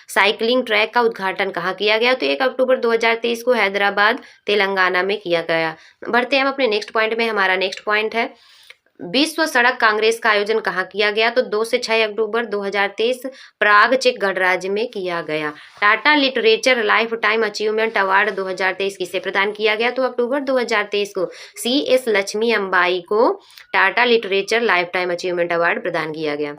साइकिलिंग ट्रैक का उद्घाटन कहाँ किया गया? तो 1 अक्टूबर 2023 को हैदराबाद तेलंगाना में किया गया। बढ़ते हैं हम अपने नेक्स्ट पॉइंट में। हमारा नेक्स्ट पॉइंट है विश्व सड़क कांग्रेस का आयोजन कहाँ किया गया? तो 2 से 6 अक्टूबर 2023 प्राग चेक गणराज्य में किया गया। Tata literature life time achievement award 2023 किसे प्रदान किया गया? तो अक्टूबर 2023 को CS लक्ष्मी अम्बाई को Tata literature life time achievement award प्रदान किया गया।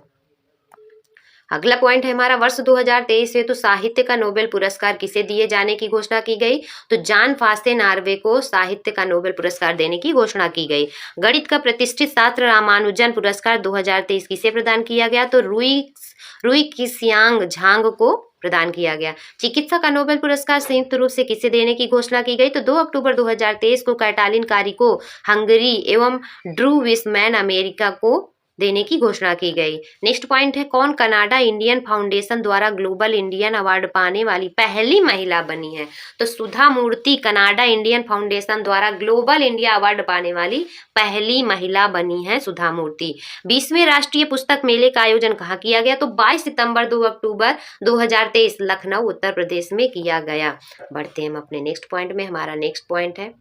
अगला पॉइंट है हमारा वर्ष 2023 हेतु साहित्य का नोबेल पुरस्कार किसे दिए जाने की घोषणा की गई? तो जॉन फास्टे नार्वे को साहित्य का नोबेल पुरस्कार देने की घोषणा की गई। गणित का प्रतिष्ठित शास्त्र रामानुजन पुरस्कार 2023 किसे प्रदान किया गया? तो रुई किसियांग झांग को प्रदान किया गया। चिकित्सा का नोबेल पुरस्कार संयुक्त रूप से किसे देने की घोषणा की गई? तो 2 अक्टूबर 2023 को कैटालिन कारी को हंगरी एवं ड्रू विसमैन अमेरिका को देने की घोषणा की गई। नेक्स्ट पॉइंट है कौन कनाडा इंडियन फाउंडेशन द्वारा ग्लोबल इंडियन अवार्ड पाने वाली पहली महिला बनी है? तो सुधा मूर्ति कनाडा इंडियन फाउंडेशन द्वारा ग्लोबल इंडिया अवार्ड पाने वाली पहली महिला बनी है सुधा मूर्ति। 20वें राष्ट्रीय पुस्तक मेले का आयोजन कहाँ किया गया? तो 22 सितंबर 2 अक्टूबर 2023 लखनऊ उत्तर प्रदेश में किया गया। बढ़ते हैं हम अपने नेक्स्ट पॉइंट में। हमारा नेक्स्ट पॉइंट है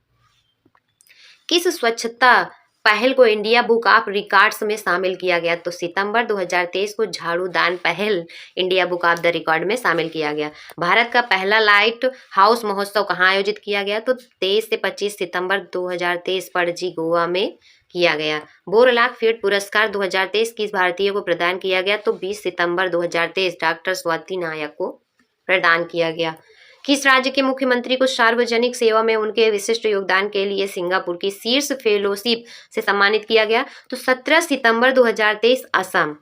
किस स्वच्छता पहल को इंडिया बुक ऑफ रिकॉर्ड्स में शामिल किया गया? तो सितंबर 2023 को झाड़ू दान पहल India book of the record में शामिल किया गया। भारत का पहला लाइट हाउस महोत्सव कहाँ आयोजित किया गया? तो 23 से 25 सितंबर 2023 पणजी गोवा में किया गया। बोरलाग फील्ड पुरस्कार 2023 किस भारतीय को प्रदान किया गया? तो 20 सितंबर 2023 डॉक्टर स्वाति नायक को प्रदान किया गया। किस राज्य के मुख्यमंत्री को सार्वजनिक सेवा में उनके विशिष्ट योगदान के लिए सिंगापुर की शीर्ष फेलोशिप से सम्मानित किया गया? तो 17 सितंबर 2023 असम।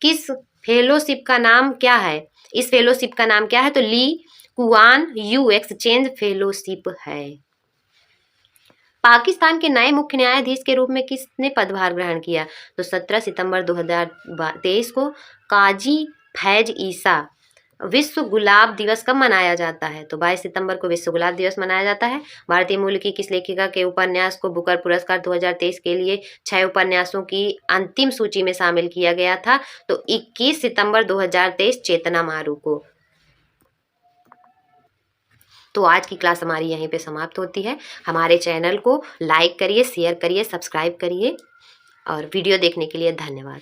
किस फेलोशिप का नाम क्या है? इस फेलोशिप का नाम क्या है? तो Lee Kuan Yew exchange fellowship है। पाकिस्तान के नए मुख्य न्यायाधीश के रूप में किसने पदभार ग्रहण किया? तो 17 सितंबर 2023 को काजी फैज ईसा। विश्व गुलाब दिवस कब मनाया जाता है? तो 22 सितंबर को विश्व गुलाब दिवस मनाया जाता है। भारतीय मूल की किस लेखिका के उपन्यास को बुकर पुरस्कार 2023 के लिए 6 उपन्यासों की अंतिम सूची में शामिल किया गया था? तो 21 सितंबर 2023 चेतना मारू को। तो आज की क्लास हमारी यहीं पे समाप्त होती है। हमारे चैनल को लाइक करिए, शेयर करिए, सब्सक्राइब करिए और वीडियो देखने के लिए धन्यवाद।